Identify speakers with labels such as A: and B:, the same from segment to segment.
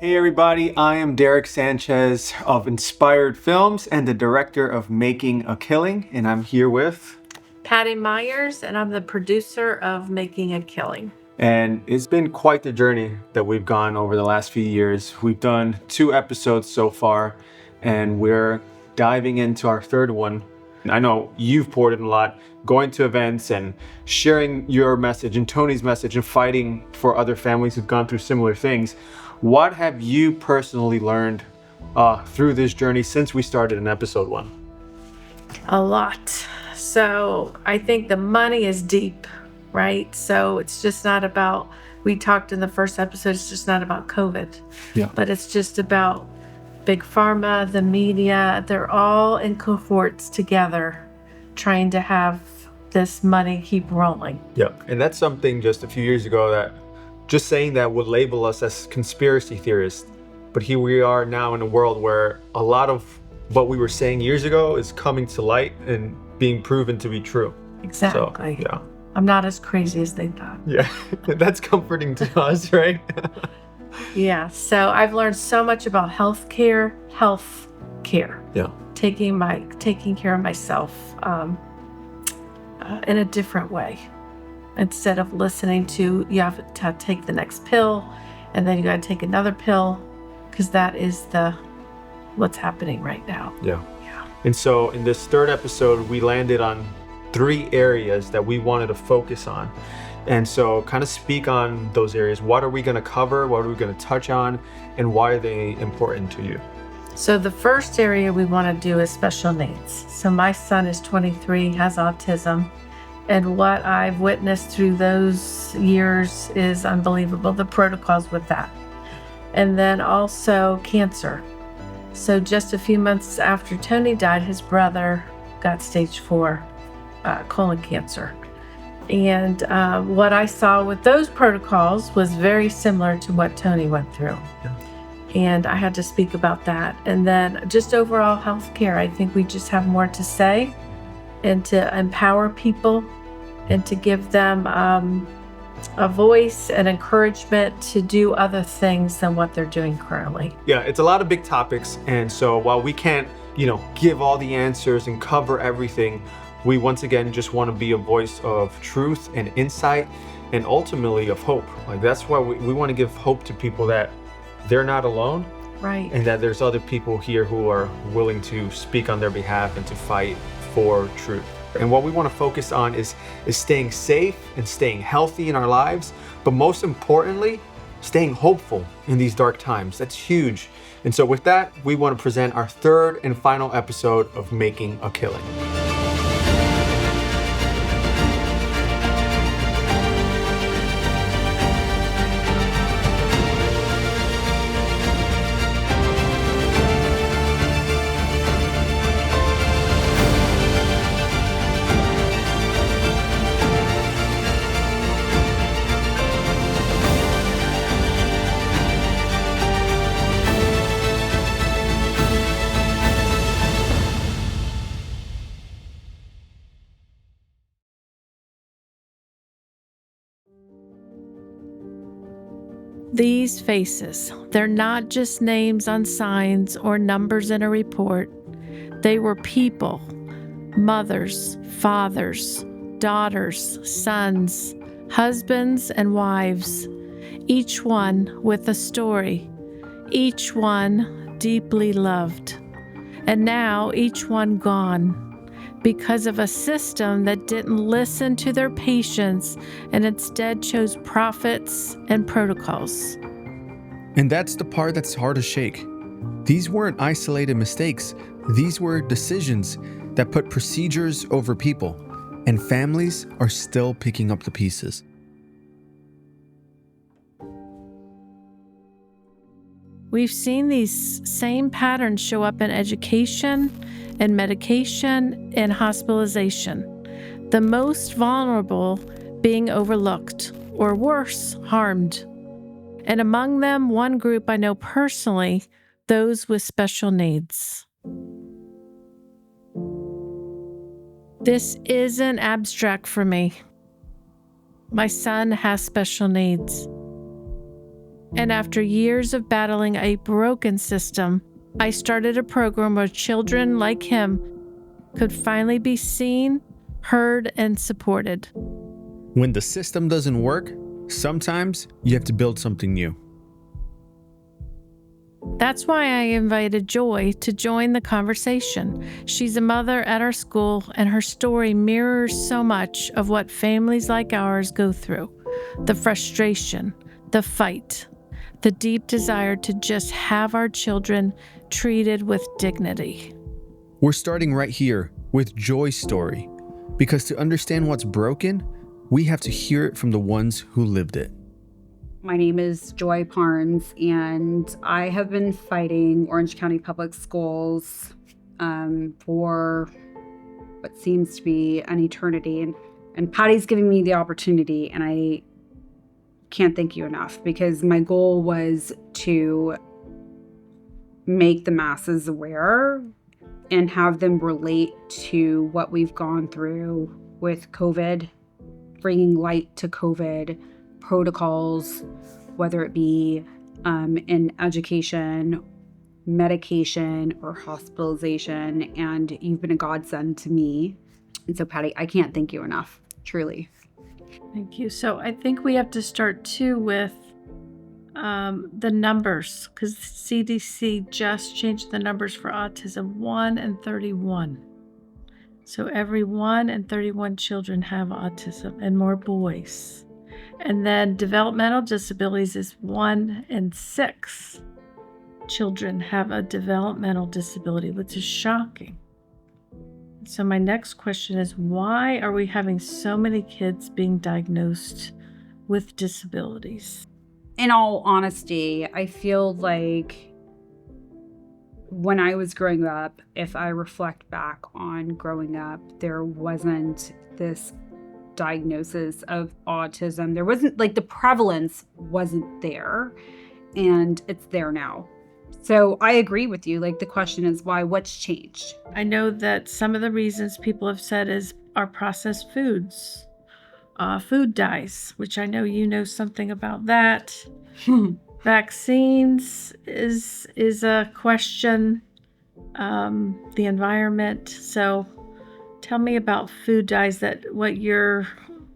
A: Hey everybody, I am Derek Sanchez of Inspired Films and the director of Making a Killing, and I'm here with...
B: Patty Myers, and I'm the producer of Making a Killing.
A: And it's been quite the journey that we've gone over the last few years. We've done 2 episodes so far, and we're diving into our 3rd one. I know you've poured in a lot, going to events and sharing your message and Tony's message and fighting for other families who've gone through similar things. What have you personally learned through this journey since we started in episode 1?
B: A lot. So I think the money is deep, right? So it's just not about, we talked in the first episode, it's just not about COVID.
A: Yeah.
B: But it's just about Big Pharma, the media, they're all in cohorts together trying to have this money keep rolling.
A: Yeah, and that's something just a few years ago that just saying that would label us as conspiracy theorists. But here we are now in a world where a lot of what we were saying years ago is coming to light and being proven to be true.
B: Exactly.
A: So, yeah.
B: I'm not as crazy as they thought.
A: Yeah, that's comforting to us, right?
B: Yeah, so I've learned so much about health care.
A: Yeah.
B: Taking care of myself in a different way. Instead of listening to, you have to take the next pill, and then you got to take another pill, because that is what's happening right now.
A: Yeah. And so in this 3rd episode, we landed on 3 areas that we wanted to focus on. And so kind of speak on those areas. What are we going to cover? What are we going to touch on? And why are they important to you?
B: So the first area we want to do is special needs. So my son is 23, has autism. And what I've witnessed through those years is unbelievable, the protocols with that. And then also cancer. So just a few months after Tony died, his brother got stage 4 colon cancer. And what I saw with those protocols was very similar to what Tony went through.
A: Yeah.
B: And I had to speak about that. And then just overall healthcare, I think we just have more to say and to empower people and to give them a voice and encouragement to do other things than what they're doing currently.
A: Yeah, it's a lot of big topics. And so while we can't, give all the answers and cover everything, we once again just want to be a voice of truth and insight and ultimately of hope. Like that's why we want to give hope to people that they're not alone.
B: Right.
A: And that there's other people here who are willing to speak on their behalf and to fight for truth. And what we want to focus on is staying safe and staying healthy in our lives, but most importantly, staying hopeful in these dark times. That's huge. And so with that, we want to present our 3rd and final episode of Making a Killing.
B: These faces, they're not just names on signs or numbers in a report. They were people, mothers, fathers, daughters, sons, husbands, and wives, each one with a story, each one deeply loved. And now each one gone because of a system that didn't listen to their patients and instead chose profits and protocols.
C: And that's the part that's hard to shake. These weren't isolated mistakes. These were decisions that put procedures over people, and families are still picking up the pieces.
B: We've seen these same patterns show up in education and medication and hospitalization. The most vulnerable being overlooked, or worse, harmed. And among them, one group I know personally, those with special needs. This isn't abstract for me. My son has special needs. And after years of battling a broken system, I started a program where children like him could finally be seen, heard, and supported.
C: When the system doesn't work, sometimes you have to build something new.
B: That's why I invited Joy to join the conversation. She's a mother at our school, and her story mirrors so much of what families like ours go through. The frustration, the fight, the deep desire to just have our children treated with dignity.
C: We're starting right here with Joy's story, because to understand what's broken, we have to hear it from the ones who lived it.
D: My name is Joy Parnes, and I have been fighting Orange County Public Schools for what seems to be an eternity. And Patty's giving me the opportunity, and I can't thank you enough, because my goal was to make the masses aware and have them relate to what we've gone through with COVID, bringing light to COVID protocols, whether it be in education, medication, or hospitalization. And you've been a godsend to me. And so, Patty, I can't thank you enough, truly.
B: Thank you. So I think we have to start too with the numbers, because CDC just changed the numbers for autism, 1 in 31. So every 1 in 31 children have autism, and more boys. And then developmental disabilities is 1 in 6 children have a developmental disability, which is shocking. So my next question is, why are we having so many kids being diagnosed with disabilities?
D: In all honesty, I feel like when I was growing up, if I reflect back on growing up, there wasn't this diagnosis of autism. There wasn't, like, the prevalence wasn't there, and it's there now. So I agree with you. Like, the question is why? What's changed?
B: I know that some of the reasons people have said is our processed foods, food dyes, which I know you know something about that. Vaccines is a question. The environment. So tell me about food dyes, what your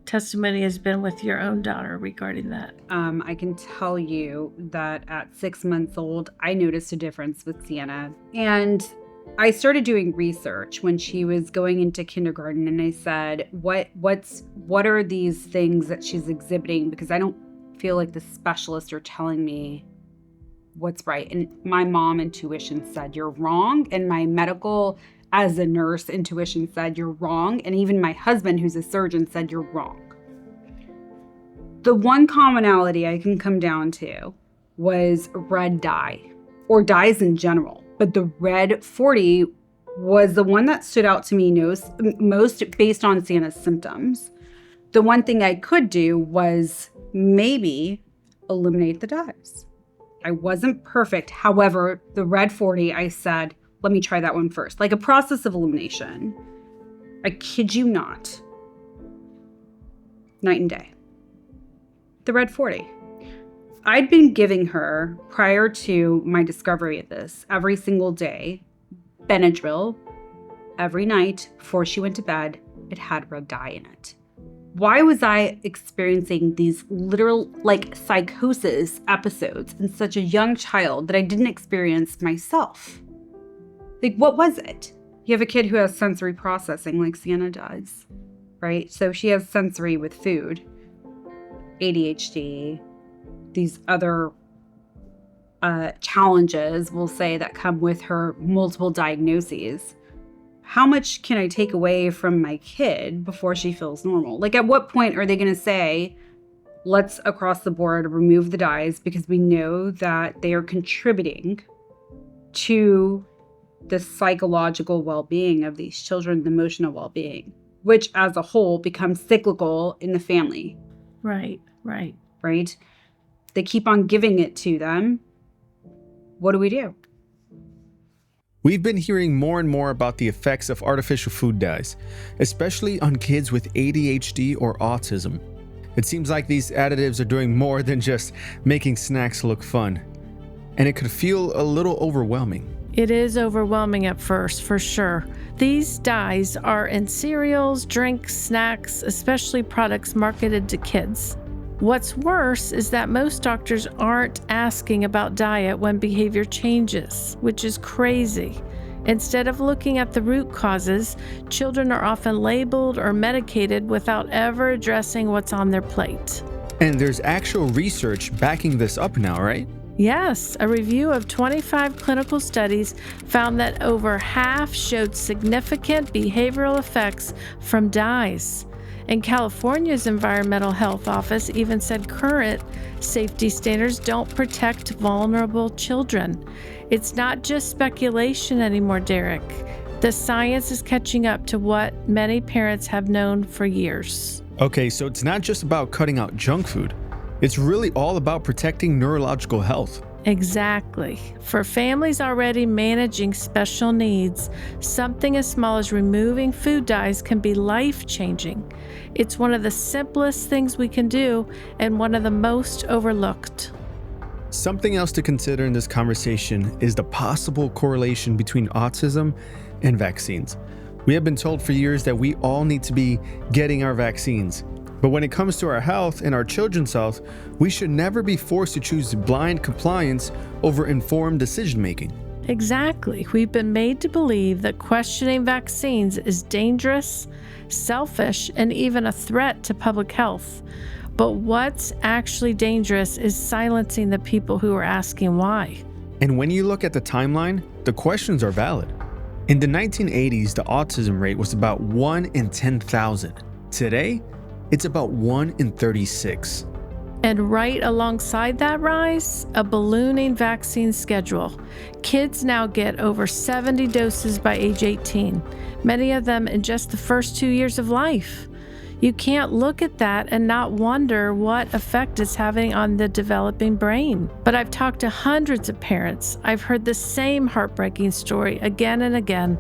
B: testimony has been with your own daughter regarding that.
D: I can tell you that at 6 months old, I noticed a difference with Sienna. And I started doing research when she was going into kindergarten, and I said, what are these things that she's exhibiting? Because I don't feel like the specialists are telling me what's right. And my mom intuition said, you're wrong. And my medical, as a nurse, intuition said, you're wrong. And even my husband, who's a surgeon, said, you're wrong. The one commonality I can come down to was red dye, or dyes in general. But the red 40 was the one that stood out to me most based on Sienna's symptoms. The one thing I could do was maybe eliminate the dyes. I wasn't perfect. However, the red 40, I said, let me try that one first. Like a process of elimination. I kid you not. Night and day. The red 40. I'd been giving her, prior to my discovery of this, every single day, Benadryl, every night before she went to bed. It had red dye in it. Why was I experiencing these literal, like, psychosis episodes in such a young child that I didn't experience myself? Like, what was it? You have a kid who has sensory processing like Sienna does, right? So she has sensory with food, ADHD, these other challenges, we'll say, that come with her multiple diagnoses. How much can I take away from my kid before she feels normal? Like, at what point are they going to say, let's across the board remove the dyes because we know that they are contributing to the psychological well-being of these children, the emotional well-being, which as a whole becomes cyclical in the family.
B: Right.
D: Right? They keep on giving it to them. What do we do?
C: We've been hearing more and more about the effects of artificial food dyes, especially on kids with ADHD or autism. It seems like these additives are doing more than just making snacks look fun, and it could feel a little overwhelming.
B: It is overwhelming at first, for sure. These dyes are in cereals, drinks, snacks, especially products marketed to kids. What's worse is that most doctors aren't asking about diet when behavior changes, which is crazy. Instead of looking at the root causes, children are often labeled or medicated without ever addressing what's on their plate.
C: And there's actual research backing this up now, right?
B: Yes, a review of 25 clinical studies found that over half showed significant behavioral effects from dyes. And California's Environmental Health Office even said current safety standards don't protect vulnerable children. It's not just speculation anymore, Derek. The science is catching up to what many parents have known for years.
C: Okay, so it's not just about cutting out junk food. It's really all about protecting neurological health.
B: Exactly. For families already managing special needs, something as small as removing food dyes can be life-changing. It's one of the simplest things we can do and one of the most overlooked.
C: Something else to consider in this conversation is the possible correlation between autism and vaccines. We have been told for years that we all need to be getting our vaccines. But when it comes to our health and our children's health, we should never be forced to choose blind compliance over informed decision-making.
B: Exactly. We've been made to believe that questioning vaccines is dangerous, selfish, and even a threat to public health. But what's actually dangerous is silencing the people who are asking why.
C: And when you look at the timeline, the questions are valid. In the 1980s, the autism rate was about 1 in 10,000. Today, it's about 1 in 36.
B: And right alongside that rise, a ballooning vaccine schedule. Kids now get over 70 doses by age 18, many of them in just the first 2 years of life. You can't look at that and not wonder what effect it's having on the developing brain. But I've talked to hundreds of parents. I've heard the same heartbreaking story again and again.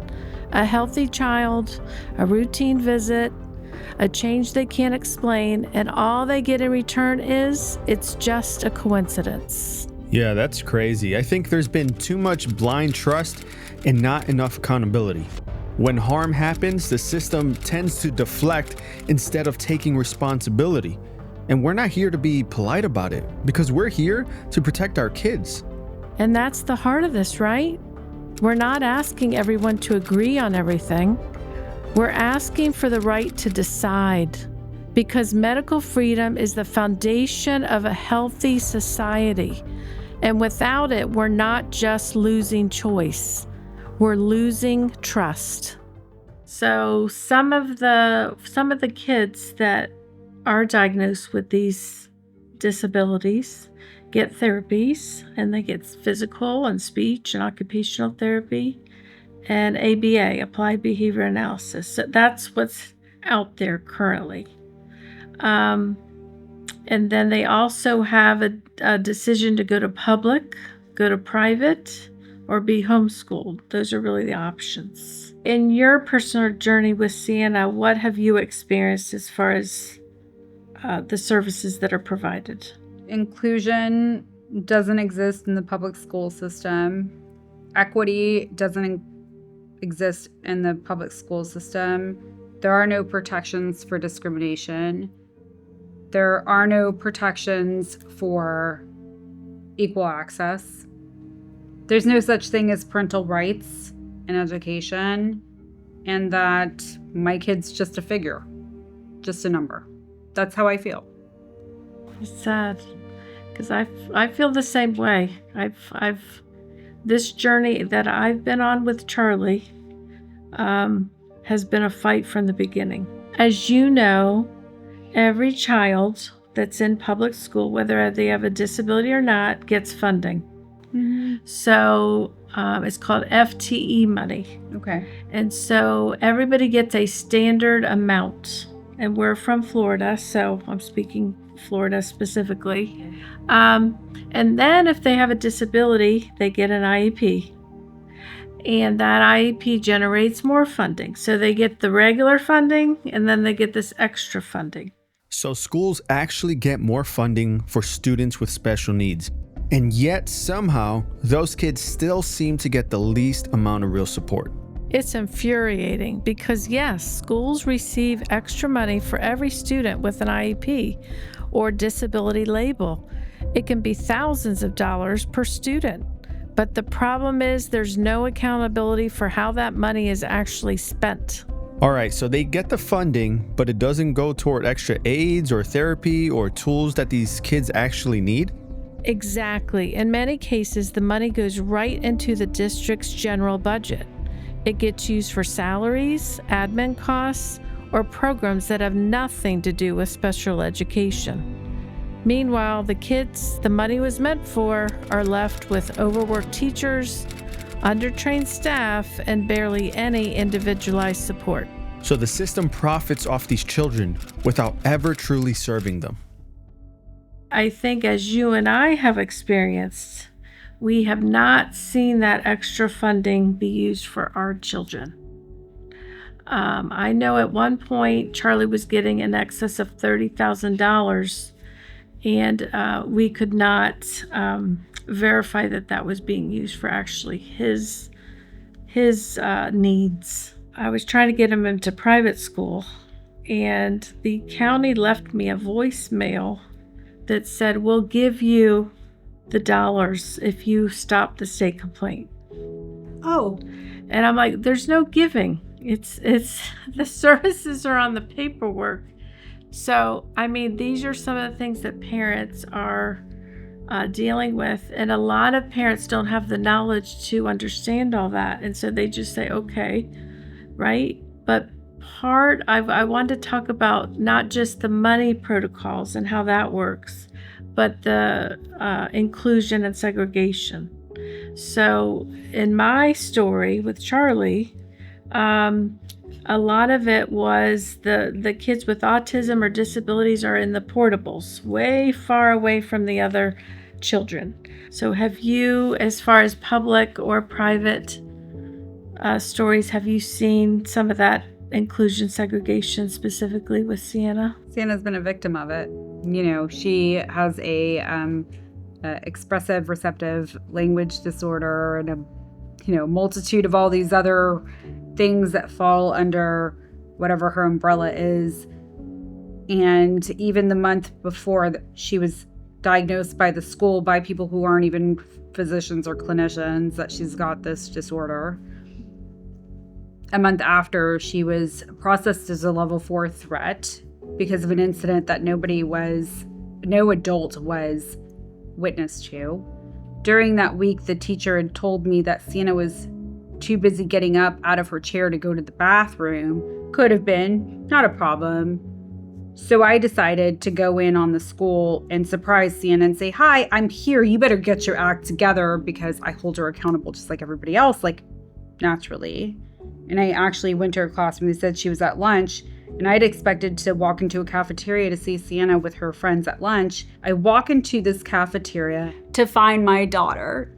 B: A healthy child, a routine visit, a change they can't explain, and all they get in return is, it's just a coincidence.
C: Yeah, that's crazy. I think there's been too much blind trust and not enough accountability. When harm happens, the system tends to deflect instead of taking responsibility. And we're not here to be polite about it, because we're here to protect our kids.
B: And that's the heart of this, right? We're not asking everyone to agree on everything. We're asking for the right to decide, because medical freedom is the foundation of a healthy society. And without it, we're not just losing choice, we're losing trust. So some of the kids that are diagnosed with these disabilities get therapies, and they get physical and speech and occupational therapy, and ABA, Applied Behavior Analysis. So that's what's out there currently. And then they also have a decision to go to public, go to private, or be homeschooled. Those are really the options. In your personal journey with Sienna, what have you experienced as far as the services that are provided?
D: Inclusion doesn't exist in the public school system. Equity doesn't exist in the public school system. There are no protections for discrimination. There are no protections for equal access. There's no such thing as parental rights in education, and that my kid's just a figure, just a number. That's how I feel.
B: It's sad, because I feel the same way. I've this journey that I've been on with Charlie has been a fight from the beginning. As you know, every child that's in public school, whether they have a disability or not, gets funding. Mm-hmm. So it's called FTE money.
D: Okay. And
B: so everybody gets a standard amount. And we're from Florida, so I'm speaking Florida specifically. And then if they have a disability, they get an IEP. And that IEP generates more funding. So they get the regular funding, and then they get this extra funding.
C: So schools actually get more funding for students with special needs. And yet somehow those kids still seem to get the least amount of real support.
B: It's infuriating because yes, schools receive extra money for every student with an IEP or disability label. It can be thousands of dollars per student. But the problem is there's no accountability for how that money is actually spent.
C: All right, so they get the funding, but it doesn't go toward extra aids or therapy or tools that these kids actually need?
B: Exactly. In many cases, the money goes right into the district's general budget. It gets used for salaries, admin costs, or programs that have nothing to do with special education. Meanwhile, the kids the money was meant for are left with overworked teachers, undertrained staff, and barely any individualized support.
C: So the system profits off these children without ever truly serving them.
B: I think as you and I have experienced, we have not seen that extra funding be used for our children. I know at one point Charlie was getting in excess of $30,000, and we could not verify that that was being used for actually his needs. I was trying to get him into private school, and the county left me a voicemail that said, "We'll give you the dollars if you stop the state complaint."
D: Oh,
B: And I'm like, there's no giving. It's the services are on the paperwork. So, I mean, these are some of the things that parents are dealing with. And a lot of parents don't have the knowledge to understand all that. And so they just say, okay, right? But I wanted to talk about not just the money protocols and how that works, but the inclusion and segregation. So in my story with Charlie, a lot of it was the kids with autism or disabilities are in the portables, way far away from the other children. So have you, as far as public or private stories, have you seen some of that inclusion segregation specifically with Sienna?
D: Sienna's been a victim of it. You know, she has a expressive receptive language disorder and a multitude of all these other things that fall under whatever her umbrella is. And even the month before she was diagnosed by the school by people who aren't even physicians or clinicians that she's got this disorder. A month after, she was processed as a level 4 threat because of an incident that no adult was witness to. During that week, the teacher had told me that Sienna was too busy getting up out of her chair to go to the bathroom. Could have been, not a problem. So I decided to go in on the school and surprise Sienna and say, "Hi, I'm here. You better get your act together," because I hold her accountable just like everybody else, like naturally. And I actually went to her classroom. They said she was at lunch, and I'd expected to walk into a cafeteria to see Sienna with her friends at lunch. I walk into this cafeteria to find my daughter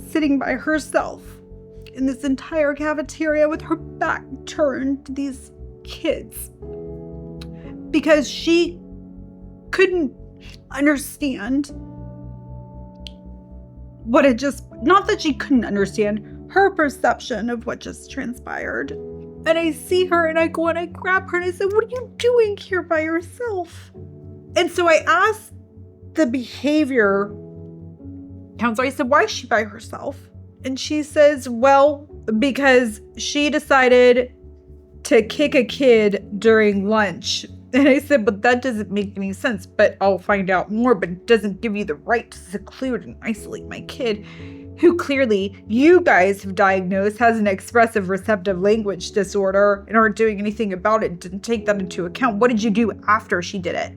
D: sitting by herself in this entire cafeteria with her back turned to these kids because she couldn't understand what had just, not that she couldn't understand, her perception of what just transpired. And I see her and I go and I grab her and I said, "What are you doing here by yourself?" And so I asked the behavior counselor, I said, "Why is she by herself?" And she says, "Well, because she decided to kick a kid during lunch." And I said, "But that doesn't make any sense, but I'll find out more, but it doesn't give you the right to seclude and isolate my kid, who clearly you guys have diagnosed has an expressive receptive language disorder and aren't doing anything about it, didn't take that into account. What did you do after she did it?"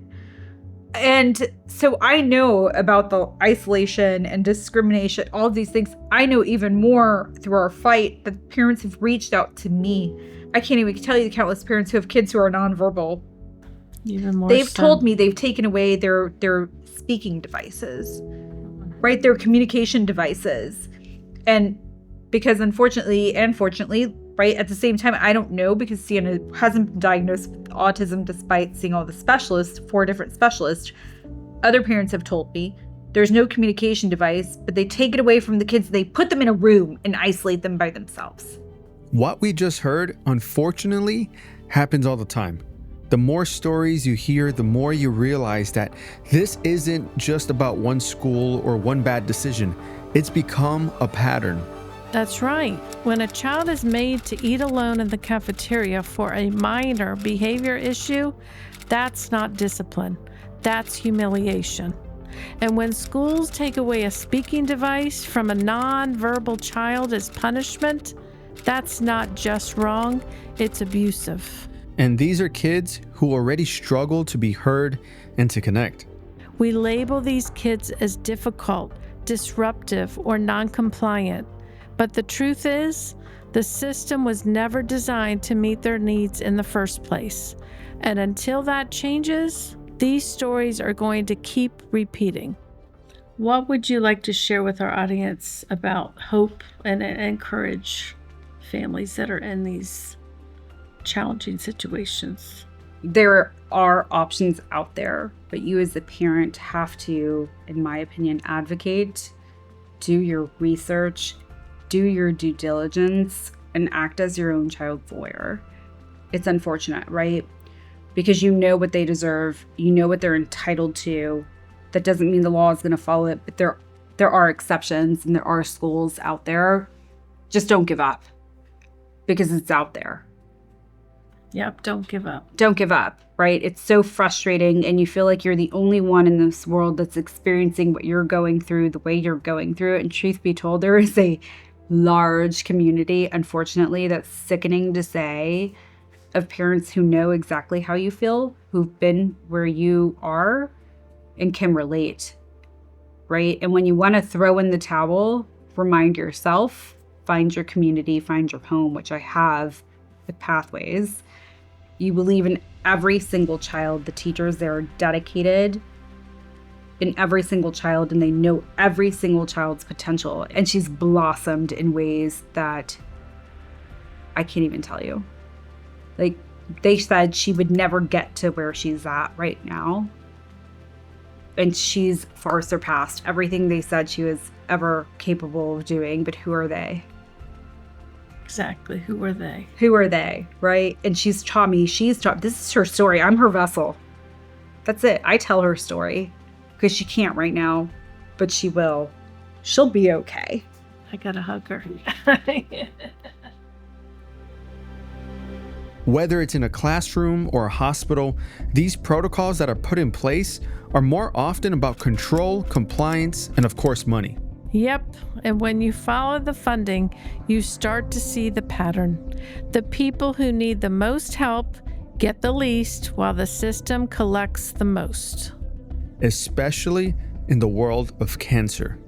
D: And so I know about the isolation and discrimination, all of these things. I know even more through our fight that parents have reached out to me. I can't even tell you the countless parents who have kids who are nonverbal.
B: Even more
D: They've
B: so.
D: told me they've taken away their speaking devices, right? Their communication devices. And because unfortunately, right? At the same time, I don't know because Sienna hasn't been diagnosed with autism despite seeing all the specialists, 4 different specialists. Other parents have told me there's no communication device, but they take it away from the kids. They put them in a room and isolate them by themselves.
C: What we just heard, unfortunately, happens all the time. The more stories you hear, the more you realize that this isn't just about one school or one bad decision. It's become a pattern.
B: That's right. When a child is made to eat alone in the cafeteria for a minor behavior issue, that's not discipline. That's humiliation. And when schools take away a speaking device from a non-verbal child as punishment, that's not just wrong, it's abusive.
C: And these are kids who already struggle to be heard and to connect.
B: We label these kids as difficult, disruptive, or non-compliant. But the truth is, the system was never designed to meet their needs in the first place. And until that changes, these stories are going to keep repeating. What would you like to share with our audience about hope and encourage families that are in these challenging situations?
D: There are options out there, but you as a parent have to, in my opinion, advocate, do your research, do your due diligence, and act as your own child's lawyer. It's unfortunate, right? Because you know what they deserve, you know what they're entitled to. That doesn't mean the law is going to follow it, but there are exceptions and there are schools out there. Just don't give up because it's out there.
B: Yep, don't give up.
D: Don't give up, right? It's so frustrating and you feel like you're the only one in this world that's experiencing what you're going through the way you're going through it. And truth be told, there is a large community, unfortunately, that's sickening to say, of parents who know exactly how you feel, who've been where you are and can relate, right? And when you want to throw in the towel, remind yourself, find your community, find your home, which I have with Pathways. You believe in every single child. The teachers there are dedicated in every single child and they know every single child's potential. And she's blossomed in ways that I can't even tell you. Like, they said she would never get to where she's at right now. And she's far surpassed everything they said she was ever capable of doing. But who are they?
B: Exactly. Who are they?
D: Who are they, right? And she's taught me. This is her story. I'm her vessel. That's it. I tell her story because she can't right now, but she will. She'll be okay.
B: I gotta hug her.
C: Whether it's in a classroom or a hospital, these protocols that are put in place are more often about control, compliance, and of course, money.
B: Yep, and when you follow the funding, you start to see the pattern. The people who need the most help get the least, while the system collects the most.
C: Especially in the world of cancer,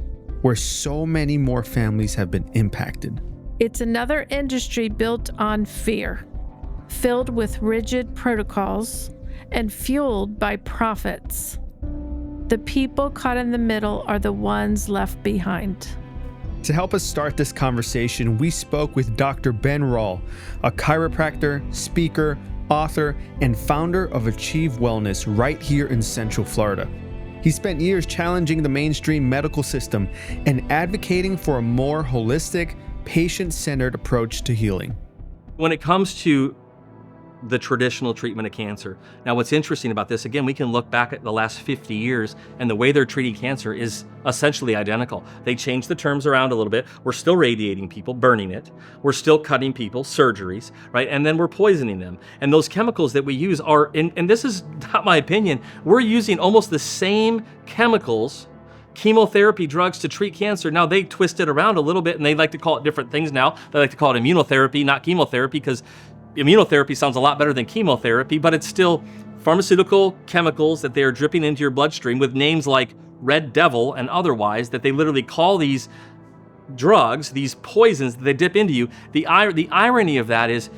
C: where so many more families have been impacted.
B: It's another industry built on fear, filled with rigid protocols and fueled by profits. The people caught in the middle are the ones left behind.
C: To help us start this conversation, we spoke with Dr. Ben Rawl, a chiropractor, speaker, author, and founder of Achieve Wellness right here in Central Florida. He spent years challenging the mainstream medical system and advocating for a more holistic, patient-centered approach to healing.
E: When it comes to the traditional treatment of cancer. Now, what's interesting about this, again, we can look back at the last 50 years and the way they're treating cancer is essentially identical. They changed the terms around a little bit. We're still radiating people, burning it. We're still cutting people, surgeries, right? And then we're poisoning them. And those chemicals that we use are, and this is not my opinion, we're using almost the same chemicals, chemotherapy drugs to treat cancer. Now, they twist it around a little bit and they like to call it different things now. They like to call it immunotherapy, not chemotherapy, because immunotherapy sounds a lot better than chemotherapy, but it's still pharmaceutical chemicals that they are dripping into your bloodstream with names like Red Devil and otherwise that they literally call these drugs, these poisons that they dip into you. The irony of that is,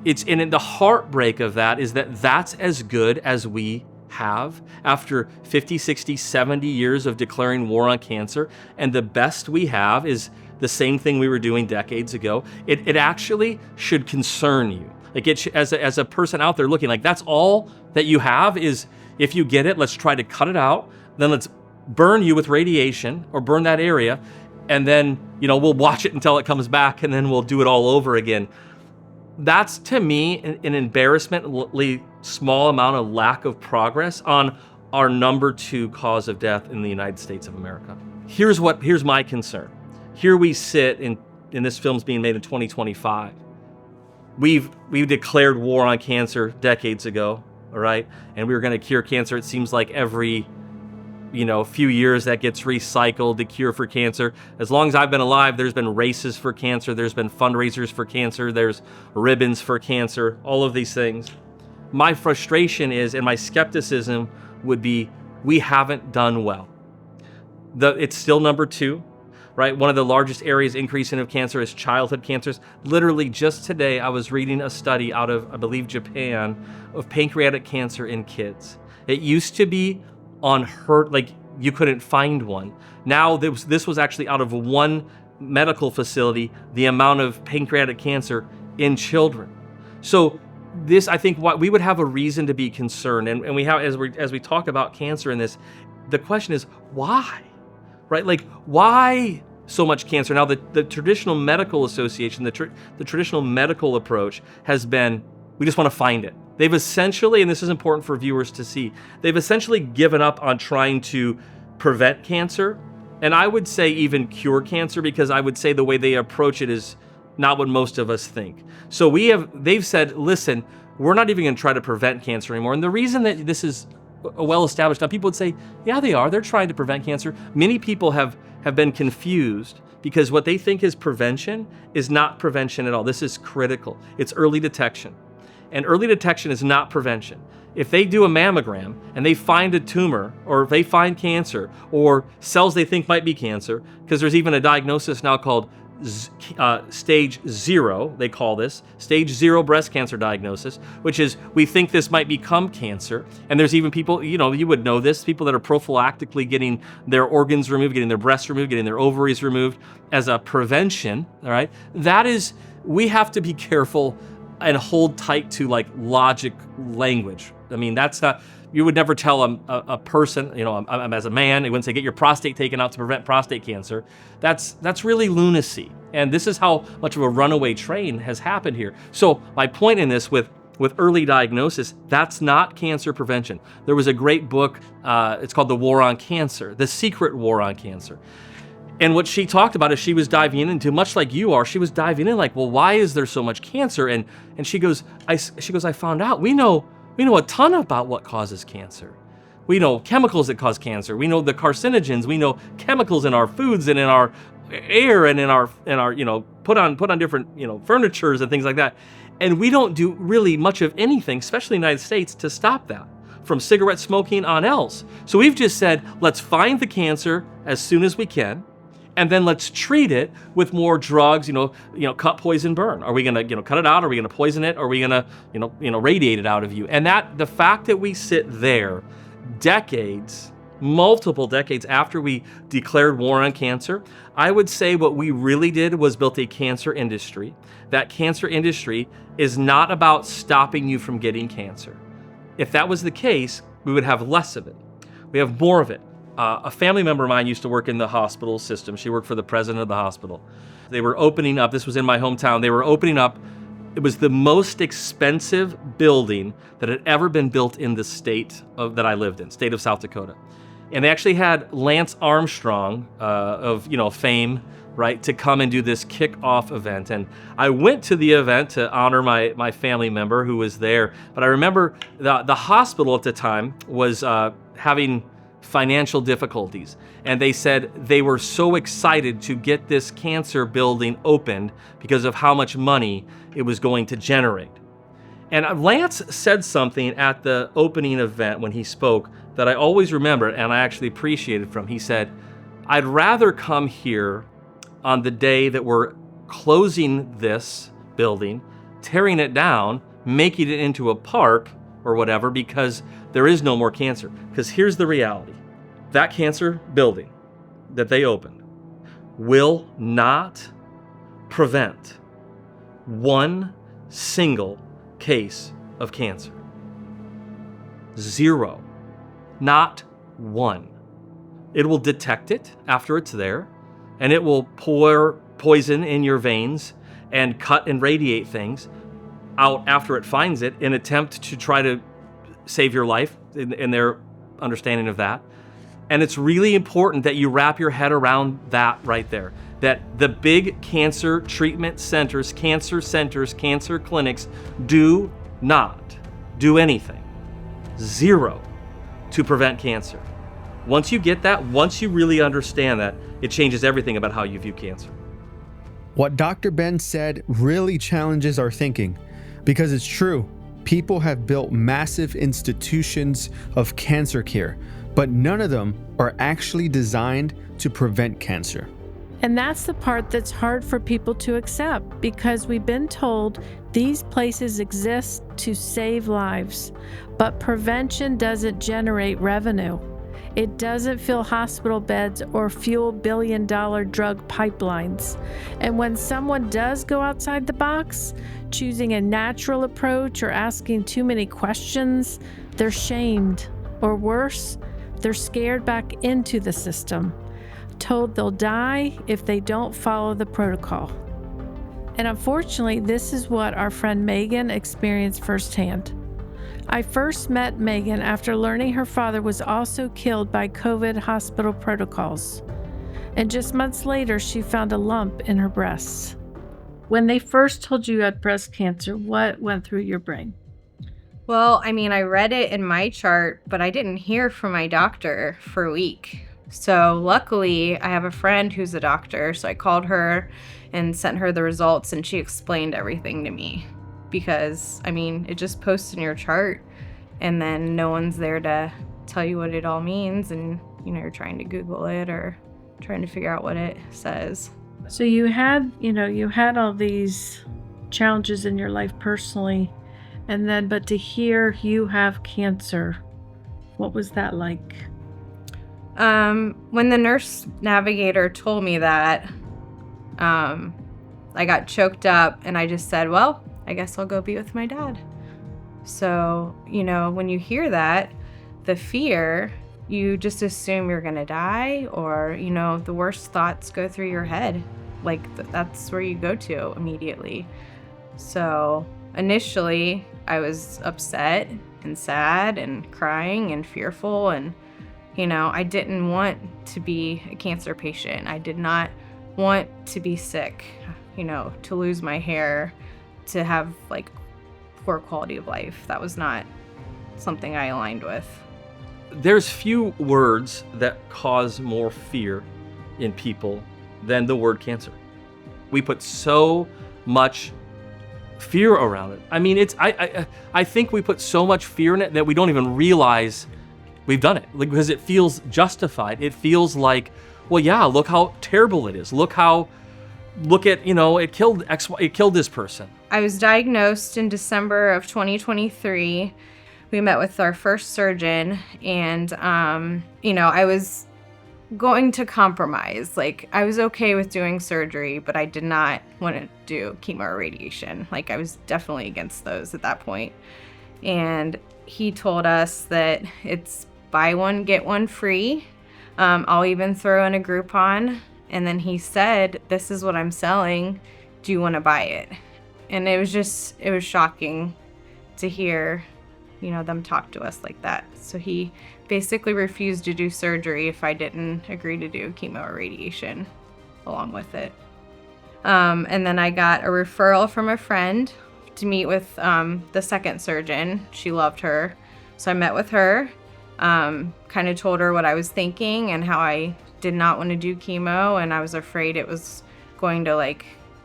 E: the heartbreak of that is that that's as good as we have after 50, 60, 70 years of declaring war on cancer. And the best we have is the same thing we were doing decades ago. It actually should concern you. Like as a person out there looking, like that's all that you have is, if you get it, let's try to cut it out. Then let's burn you with radiation or burn that area. And then, we'll watch it until it comes back, and then we'll do it all over again. That's, to me, an embarrassmently small amount of lack of progress on our number 2 cause of death in the United States of America. Here's my concern. Here we sit in this film's being made in 2025. We've declared war on cancer decades ago, all right? And we were going to cure cancer. It seems like every few years that gets recycled, the cure for cancer. As long as I've been alive, there's been races for cancer, there's been fundraisers for cancer, there's ribbons for cancer, all of these things. My frustration is, and my skepticism would be, we haven't done well. It's still number 2, right? One of the largest areas increasing of cancer is childhood cancers. Literally just today, I was reading a study out of, I believe, Japan, of pancreatic cancer in kids. It used to be unheard, like you couldn't find one. Now this was actually out of one medical facility, the amount of pancreatic cancer in children. So this, I think, what we would have a reason to be concerned, and we have, as we talk about cancer in this, the question is why, right? Like why so much cancer? Now the traditional medical association, the traditional medical approach has been, we just want to find it. They've essentially, and this is important for viewers to see, they've essentially given up on trying to prevent cancer, and I would say even cure cancer, because I would say the way they approach it is not what most of us think. So they've said, listen, we're not even going to try to prevent cancer anymore. And the reason that this is well established, now people would say, yeah, they are. They're trying to prevent cancer. Many people have been confused because what they think is prevention is not prevention at all. This is critical. It's early detection. And early detection is not prevention. If they do a mammogram and they find a tumor, or if they find cancer or cells they think might be cancer, because there's even a diagnosis now called stage 0, they call this stage 0 breast cancer diagnosis, which is we think this might become cancer. And there's even people, you would know this, people that are prophylactically getting their organs removed, getting their breasts removed, getting their ovaries removed as a prevention, all right? That is, we have to be careful and hold tight to like logic language. I mean, that's not, you would never tell a person, as a man, they wouldn't say, get your prostate taken out to prevent prostate cancer. That's really lunacy. And this is how much of a runaway train has happened here. So my point in this with early diagnosis, that's not cancer prevention. There was a great book, it's called The War on Cancer, The Secret War on Cancer. And what she talked about is she was diving into, much like you are, she was diving in like, well, why is there so much cancer? And she goes, I found out, we know a ton about what causes cancer. We know chemicals that cause cancer. We know the carcinogens. We know chemicals in our foods and in our air and in our put on different furnitures and things like that. And we don't do really much of anything, especially in the United States, to stop that, from cigarette smoking on else. So we've just said, let's find the cancer as soon as we can. And then let's treat it with more drugs, cut, poison, burn. Are we gonna, cut it out? Are we gonna poison it? Are we gonna, radiate it out of you? And that, the fact that we sit there multiple decades after we declared war on cancer, I would say what we really did was built a cancer industry. That cancer industry is not about stopping you from getting cancer. If that was the case, we would have less of it. We have more of it. A family member of mine used to work in the hospital system. She worked for the president of the hospital. They were opening up, this was in my hometown, they were opening up, it was the most expensive building that had ever been built in the state that I lived in, state of South Dakota. And they actually had Lance Armstrong of fame, right, to come and do this kickoff event. And I went to the event to honor my family member who was there. But I remember the hospital at the time was having financial difficulties. And they said they were so excited to get this cancer building opened because of how much money it was going to generate. And Lance said something at the opening event when he spoke that I always remember and I actually appreciated from. He said, I'd rather come here on the day that we're closing this building, tearing it down, making it into a park or whatever, because there is no more cancer. Because here's the reality. That cancer building that they opened will not prevent one single case of cancer. 0. Not one. It will detect it after it's there, and it will pour poison in your veins and cut and radiate things out after it finds it in attempt to try to save your life in their understanding of that. And it's really important that you wrap your head around that right there, that the big cancer treatment centers, cancer clinics do not do anything. 0 to prevent cancer. Once you get that, once you really understand that, it changes everything about how you view cancer.
C: What Dr. Ben said really challenges our thinking, because it's true. People have built massive institutions of cancer care, but none of them are actually designed to prevent cancer.
B: And that's the part that's hard for people to accept, because we've been told these places exist to save lives, but prevention doesn't generate revenue. It doesn't fill hospital beds or fuel billion-dollar drug pipelines. And when someone does go outside the box, choosing a natural approach or asking too many questions, they're shamed. Or worse, they're scared back into the system, told they'll die if they don't follow the protocol. And unfortunately, this is what our friend Megan experienced firsthand. I first met Megan after learning her father was also killed by COVID hospital protocols. And just months later, she found a lump in her breast. When they first told you had breast cancer, what went through your brain?
F: Well, I mean, I read it in my chart, but I didn't hear from my doctor for a week. So luckily, I have a friend who's a doctor, so I called her and sent her the results, and she explained everything to me. Because, I mean, it just posts in your chart, and then no one's there to tell you what it all means, and, you know, you're trying to Google it or trying to figure out what it says.
B: So you had all these challenges in your life personally, and then, but to hear you have cancer, what was that like?
F: When the nurse navigator told me that, I got choked up, and I just said, well, I guess I'll go be with my dad. So, you know, when you hear that, the fear, you just assume you're gonna die, or, you know, the worst thoughts go through your head. Like, that's where you go to immediately. So initially, I was upset and sad and crying and fearful, and, you know, I didn't want to be a cancer patient. I did not want to be sick, you know, to lose my hair, to have like poor quality of life. That was not something I aligned with.
E: There's few words that cause more fear in people than the word cancer. We put so much fear around it. I mean, I think we put so much fear in it that we don't even realize we've done it, because it feels justified. It feels like, well, yeah, look how terrible it is. Look at, you know, it killed this person.
F: I was diagnosed in December of 2023. We met with our first surgeon, and, you know, I was going to compromise. Like, I was okay with doing surgery, but I did not want to do chemo or radiation. Like, I was definitely against those at that point. And he told us that it's buy one, get one free. I'll even throw in a Groupon. And then he said, this is what I'm selling. Do you want to buy it? And it was shocking to hear, you know, them talk to us like that. So he basically refused to do surgery if I didn't agree to do chemo or radiation along with it. And then I got a referral from a friend to meet with the second surgeon. She loved her. So I met with her, kind of told her what I was thinking and how I did not want to do chemo, and I was afraid it was going to like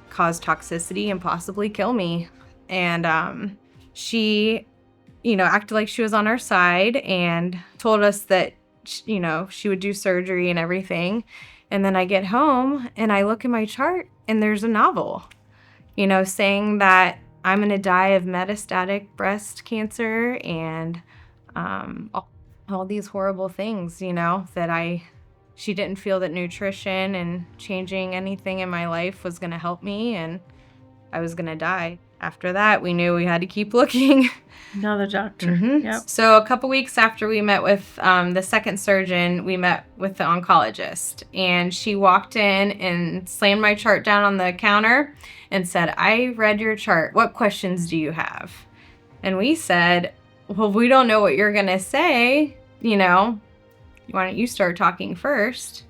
F: cause toxicity and possibly kill me. And she, you know, acted like she was on our side and told us that, you know, she would do surgery and everything. And then I get home and I look at my chart and there's a novel, you know, saying that I'm going to die of metastatic breast cancer and all these horrible things, you know, that I she didn't feel that nutrition and changing anything in my life was going to help me, and I was going to die. After that, we knew we had to keep looking.
B: Another doctor.
F: Mm-hmm.
B: Yep.
F: So a couple weeks after we met with the second surgeon, we met with the oncologist, and she walked in and slammed my chart down on the counter and said, "I read your chart. What questions do you have?" And we said, "Well, we don't know what you're going to say, why don't you start talking first?"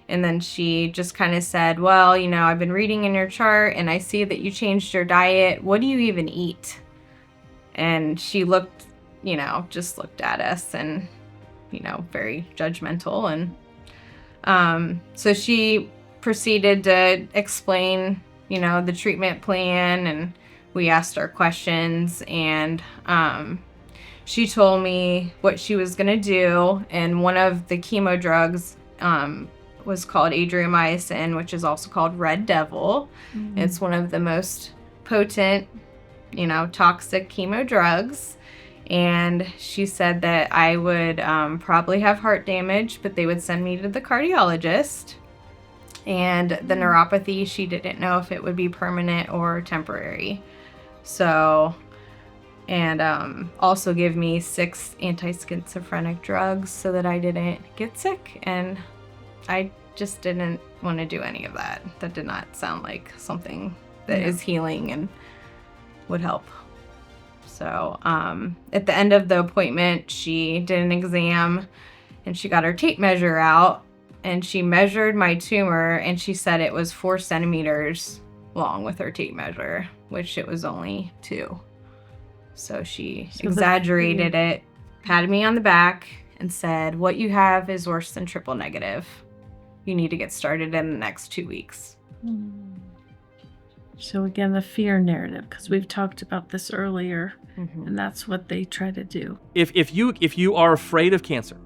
F: And then she just kind of said, "Well, I've been reading in your chart and I see that you changed your diet. What do you even eat?" And she looked, just looked at us and, very judgmental. And so she proceeded to explain, the treatment plan, and we asked our questions, and she told me what she was going to do. And one of the chemo drugs was called adriamycin, which is also called Red Devil. Mm-hmm. It's one of the most potent, toxic chemo drugs. And she said that I would probably have heart damage, but they would send me to the cardiologist. And the neuropathy, she didn't know if it would be permanent or temporary. So, and also give me 6 anti-schizophrenic drugs so that I didn't get sick. And I just didn't want to do any of that. That did not sound like something that is healing and would help. So at the end of the appointment, she did an exam and she got her tape measure out, and she measured my tumor, and she said it was 4 centimeters long with her tape measure, which it was only 2. So she exaggerated it, patted me on the back, and said, "What you have is worse than triple negative. You need to get started in the next 2 weeks."
B: So again, the fear narrative, because we've talked about this earlier, and that's what they try to do.
E: If you are afraid of cancer,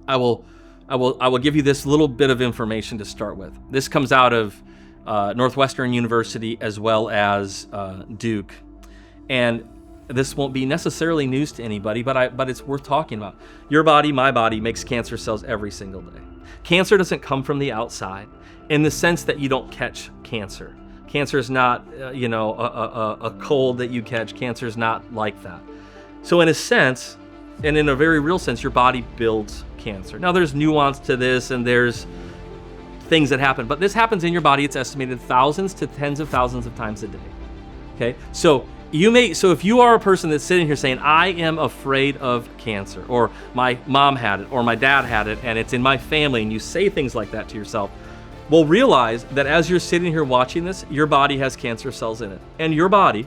E: I will give you this little bit of information to start with. This comes out of Northwestern University as well as Duke, and this won't be necessarily news to anybody, but it's worth talking about. Your body, my body, makes cancer cells every single day. Cancer doesn't come from the outside in the sense that you don't catch cancer. Cancer is not, a cold that you catch. Cancer is not like that. So in a sense, and in a very real sense, your body builds cancer. Now there's nuance to this, and there's things that happen, but this happens in your body. It's estimated thousands to tens of thousands of times a day. Okay, so if you are a person that's sitting here saying, "I am afraid of cancer," or "My mom had it," or "My dad had it, and it's in my family," and you say things like that to yourself, well, realize that as you're sitting here watching this, your body has cancer cells in it. And your body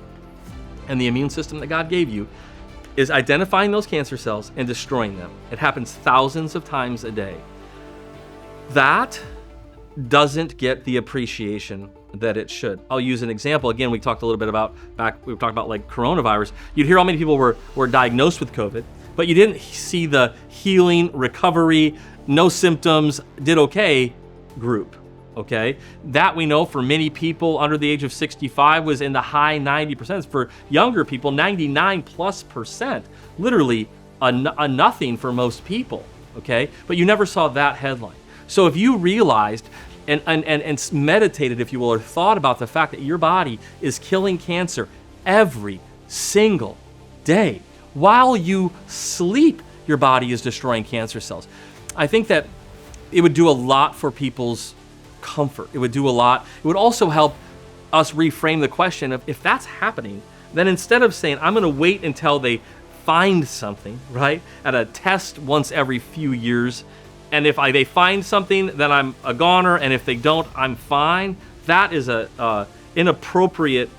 E: and the immune system that God gave you is identifying those cancer cells and destroying them. It happens thousands of times a day. That doesn't get the appreciation that it should. I'll use an example. Again, we talked a little bit about like coronavirus. You'd hear how many people were diagnosed with COVID, but you didn't see the healing, recovery, no symptoms, did okay group. Okay, that we know for many people under the age of 65 was in the high 90%. For younger people, 99+%, literally a nothing for most people. Okay, but you never saw that headline. So if you realized and meditated, if you will, or thought about the fact that your body is killing cancer every single day while you sleep, your body is destroying cancer cells. I think that it would do a lot for people's comfort. It would do a lot. It would also help us reframe the question of, if that's happening, then instead of saying, "I'm going to wait until they find something," right, at a test once every few years, and if they find something, then I'm a goner, and if they don't, I'm fine. That is a inappropriate,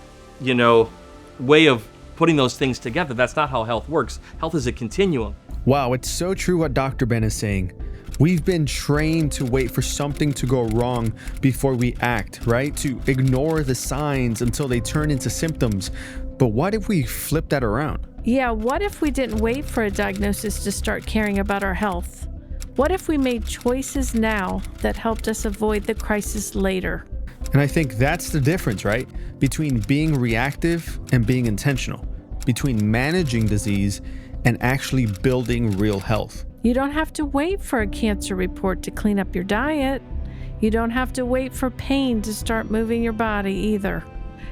E: way of putting those things together. That's not how health works. Health is a continuum.
C: Wow, it's so true what Dr. Ben is saying. We've been trained to wait for something to go wrong before we act, right? To ignore the signs until they turn into symptoms. But what if we flip that around?
B: Yeah, what if we didn't wait for a diagnosis to start caring about our health? What if we made choices now that helped us avoid the crisis later?
C: And I think that's the difference, right? Between being reactive and being intentional, between managing disease and actually building real health.
B: You don't have to wait for a cancer report to clean up your diet. You don't have to wait for pain to start moving your body either.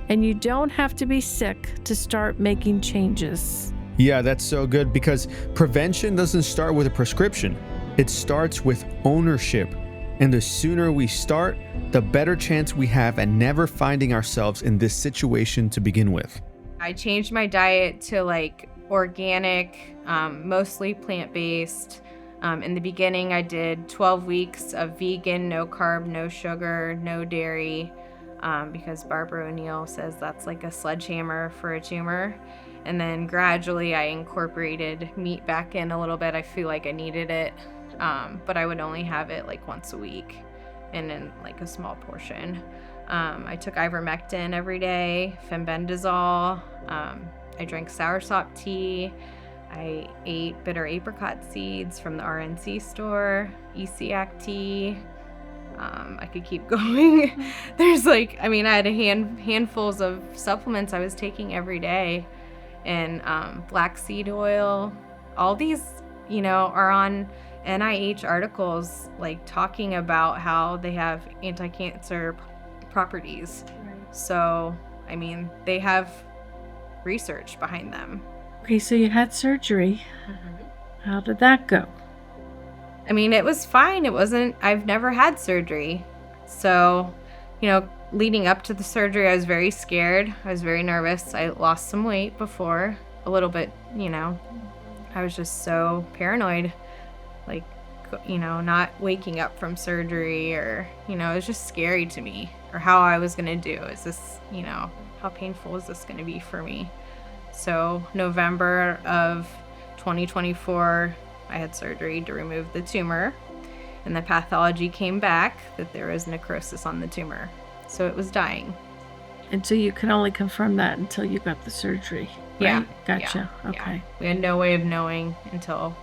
B: And you don't have to be sick to start making changes.
C: Yeah, that's so good, because prevention doesn't start with a prescription. It starts with ownership. And the sooner we start, the better chance we have at never finding ourselves in this situation to begin with.
F: I changed my diet to like organic, mostly plant-based. In the beginning, I did 12 weeks of vegan, no carb, no sugar, no dairy, because Barbara O'Neill says that's like a sledgehammer for a tumor. And then gradually I incorporated meat back in a little bit. I feel like I needed it, but I would only have it like once a week and in like a small portion. I took ivermectin every day, fenbendazole. I drank soursop tea. I ate bitter apricot seeds from the RNC store, ECAC tea. I could keep going. There's like, I mean, I had handfuls of supplements I was taking every day, and black seed oil. All these, you know, are on NIH articles like talking about how they have anti-cancer properties. Right. So, I mean, they have research behind them.
B: Okay, so you had surgery. Mm-hmm. How did that go?
F: I mean, it was fine. I've never had surgery. So, you know, leading up to the surgery, I was very scared. I was very nervous. I lost some weight before, a little bit, you know. I was just so paranoid, like, you know, not waking up from surgery, or, you know, it was just scary to me, or how I was going to do. Is this, you know, how painful is this going to be for me? So November of 2024, I had surgery to remove the tumor, and the pathology came back that there was necrosis on the tumor. So it was dying.
B: And so you could only confirm that until you got the surgery, right?
F: Yeah.
B: Gotcha.
F: Yeah,
B: okay.
F: Yeah. We had no way of knowing until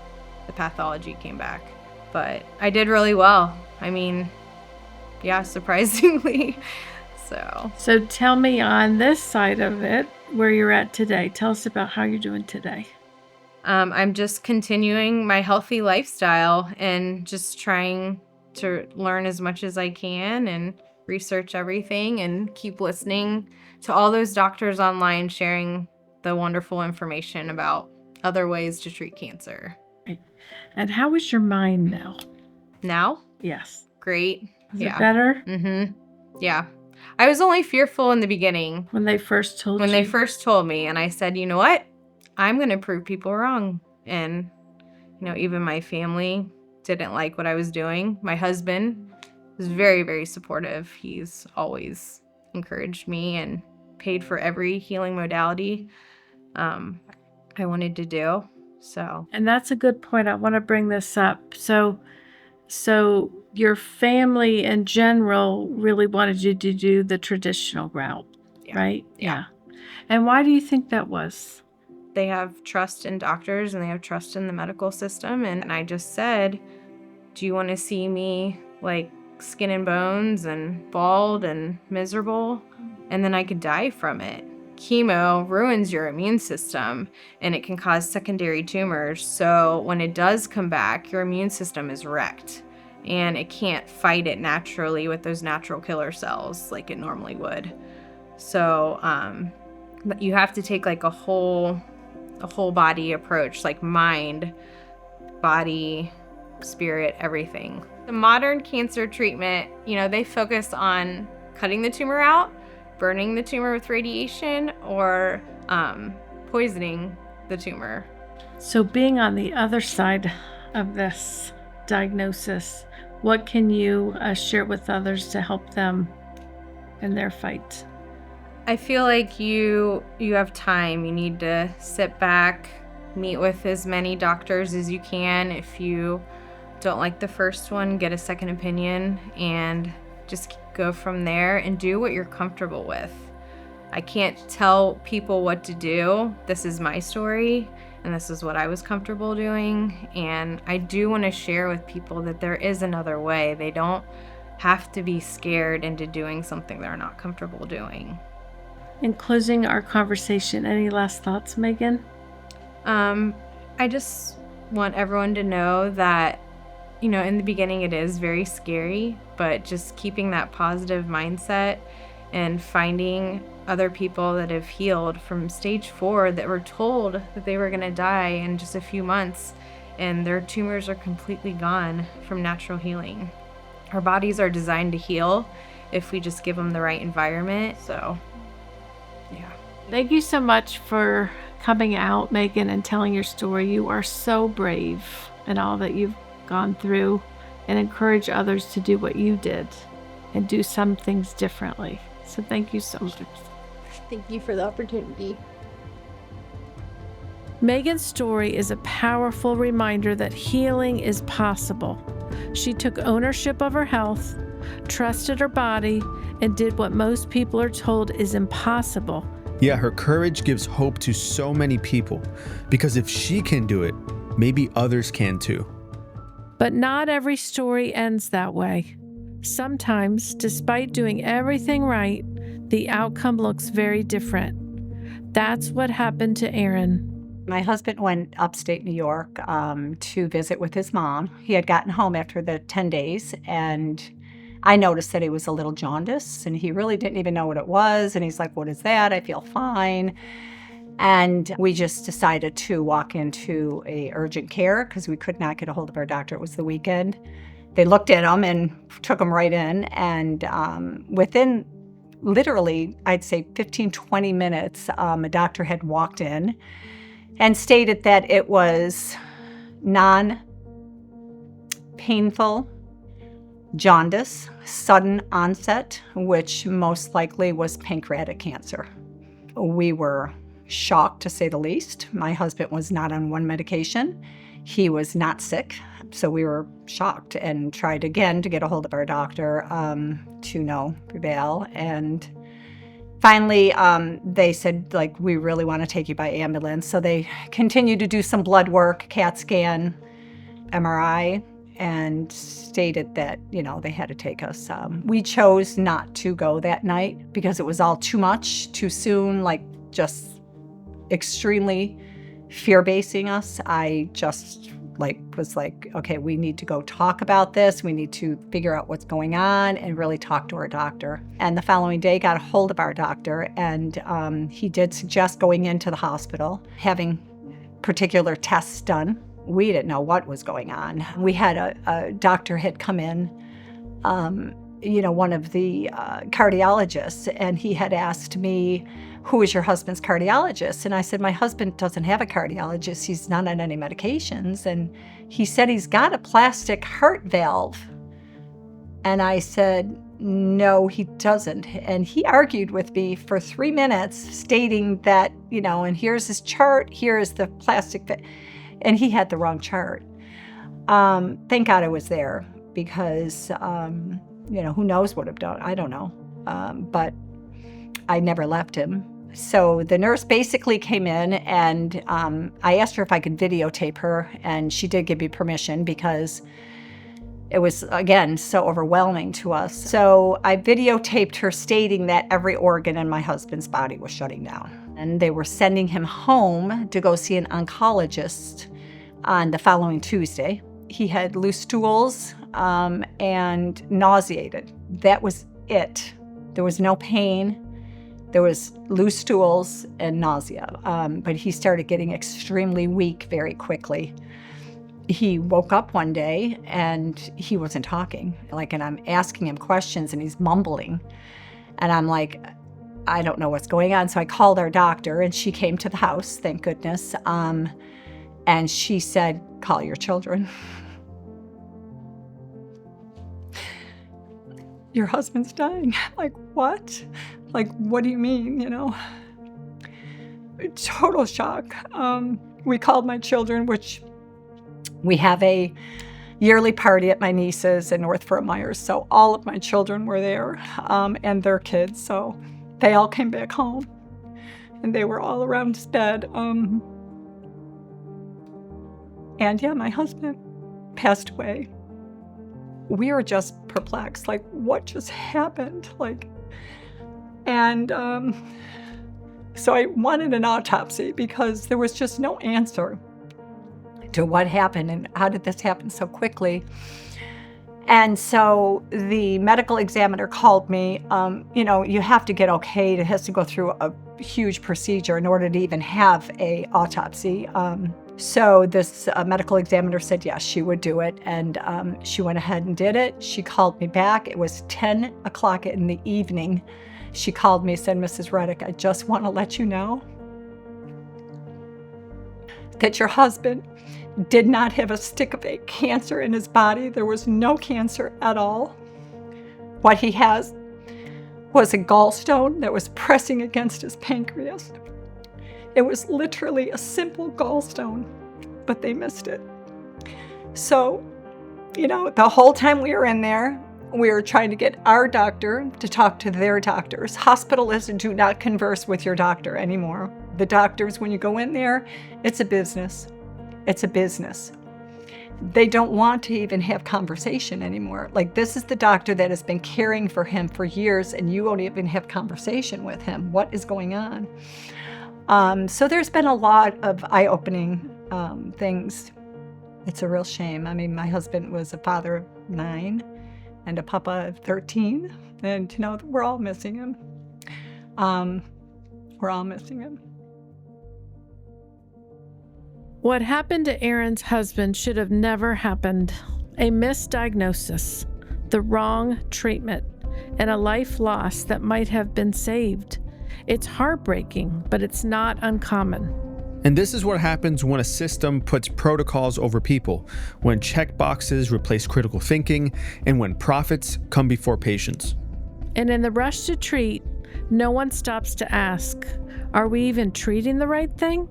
F: the pathology came back. But I did really well. I mean, yeah, surprisingly. So
B: tell me, on this side of it, where you're at today. Tell us about how you're doing today.
F: I'm just continuing my healthy lifestyle and just trying to learn as much as I can and research everything and keep listening to all those doctors online sharing the wonderful information about other ways to treat cancer.
B: Right. And how is your mind now?
F: Now?
B: Yes.
F: Great.
B: Is it better?
F: Mm-hmm. Yeah. I was only fearful in the beginning.
B: When they first told you?
F: When they first told me, and I said, you know what? I'm going to prove people wrong. And, you know, even my family didn't like what I was doing. My husband was very, very supportive. He's always encouraged me and paid for every healing modality I wanted to do. So.
B: And that's a good point. I want to bring this up. So your family in general really wanted you to do the traditional route, right?
F: Yeah.
B: And why do you think that was?
F: They have trust in doctors and they have trust in the medical system. And I just said, do you want to see me like skin and bones and bald and miserable? And then I could die from it. Chemo ruins your immune system and it can cause secondary tumors. So when it does come back, your immune system is wrecked and it can't fight it naturally with those natural killer cells like it normally would. So you have to take like a whole body approach, like mind, body, spirit, everything. The modern cancer treatment, you know, they focus on cutting the tumor out, burning the tumor with radiation, or poisoning the tumor.
B: So being on the other side of this diagnosis, what can you share with others to help them in their fight?
F: I feel like you have time. You need to sit back, meet with as many doctors as you can. If you don't like the first one, get a second opinion and just go from there and do what you're comfortable with. I can't tell people what to do. This is my story and this is what I was comfortable doing. And I do want to share with people that there is another way. They don't have to be scared into doing something they're not comfortable doing.
B: In closing our conversation, any last thoughts, Megan?
F: I just want everyone to know that, in the beginning it is very scary, but just keeping that positive mindset and finding other people that have healed from stage 4 that were told that they were going to die in just a few months, and their tumors are completely gone from natural healing. Our bodies are designed to heal if we just give them the right environment. So, yeah.
B: Thank you so much for coming out, Megan, and telling your story. You are so brave in all that you've gone through, and encourage others to do what you did and do some things differently. So thank you so much.
G: Thank you for the opportunity.
B: Megan's story is a powerful reminder that healing is possible. She took ownership of her health, trusted her body, and did what most people are told is impossible.
C: Yeah, her courage gives hope to so many people, because if she can do it, maybe others can too.
B: But not every story ends that way. Sometimes, despite doing everything right, the outcome looks very different. That's what happened to Aaron.
H: My husband went upstate New York to visit with his mom. He had gotten home after the 10 days, and I noticed that he was a little jaundiced, and he really didn't even know what it was. And he's like, "What is that? I feel fine." And we just decided to walk into a urgent care because we could not get a hold of our doctor. It was the weekend. They looked at him and took him right in. And within literally, I'd say 15, 20 minutes, a doctor had walked in and stated that it was non-painful jaundice, sudden onset, which most likely was pancreatic cancer. We were shocked, to say the least. My husband was not on one medication. He was not sick. So we were shocked and tried again to get a hold of our doctor to no prevail. And finally, they said, like, we really want to take you by ambulance. So they continued to do some blood work, CAT scan, MRI, and stated that, they had to take us. We chose not to go that night because it was all too much, too soon, just extremely fear-basing us. I just was like, okay, we need to go talk about this. We need to figure out what's going on and really talk to our doctor. And the following day, got a hold of our doctor, and he did suggest going into the hospital, having particular tests done. We didn't know what was going on. We had a doctor had come in, one of the cardiologists, and he had asked me, "Who is your husband's cardiologist?" And I said, "My husband doesn't have a cardiologist. He's not on any medications." And he said, "He's got a plastic heart valve." And I said, "No, he doesn't." And he argued with me for 3 minutes, stating that, and here's his chart, here is the plastic, and he had the wrong chart. Thank God I was there, because, who knows what I've done? I don't know. But I never left him. So the nurse basically came in, and I asked her if I could videotape her, and she did give me permission because it was, again, so overwhelming to us. So I videotaped her stating that every organ in my husband's body was shutting down. And they were sending him home to go see an oncologist on the following Tuesday. He had loose stools and nauseated. That was it. There was no pain. There was loose stools and nausea, but he started getting extremely weak very quickly. He woke up one day and he wasn't talking. And I'm asking him questions and he's mumbling. And I'm like, I don't know what's going on. So I called our doctor, and she came to the house, thank goodness. And she said, "Call your children." "Your husband's dying." Like, what? What do you mean, Total shock. We called my children, which we have a yearly party at my niece's in North Fort Myers. So all of my children were there, and their kids. So they all came back home, and they were all around his bed. And yeah, my husband passed away. We were just perplexed, what just happened? And so I wanted an autopsy because there was just no answer to what happened and how did this happen so quickly. And so the medical examiner called me, you have to get okayed. It has to go through a huge procedure in order to even have a autopsy. So this medical examiner said, yes, she would do it. And she went ahead and did it. She called me back. It was 10 o'clock in the evening. She called me and said, Mrs. Reddick, I just want to let you know that your husband did not have a stick of a cancer in his body. There was no cancer at all. What he has was a gallstone that was pressing against his pancreas. It was literally a simple gallstone, but they missed it. So, the whole time we were in there, we were trying to get our doctor to talk to their doctors. Hospitalists do not converse with your doctor anymore. The doctors, when you go in there, it's a business. It's a business. They don't want to even have conversation anymore. Like, this is the doctor that has been caring for him for years, and you won't even have conversation with him. What is going on? So there's been a lot of eye-opening things. It's a real shame. I mean, my husband was a father of 9 and a papa of 13, and we're all missing him. We're all missing him.
B: What happened to Aaron's husband should have never happened. A misdiagnosis, the wrong treatment, and a life lost that might have been saved. It's heartbreaking, but it's not uncommon.
C: And this is what happens when a system puts protocols over people, when checkboxes replace critical thinking, and when profits come before patients.
B: And in the rush to treat, no one stops to ask, are we even treating the right thing?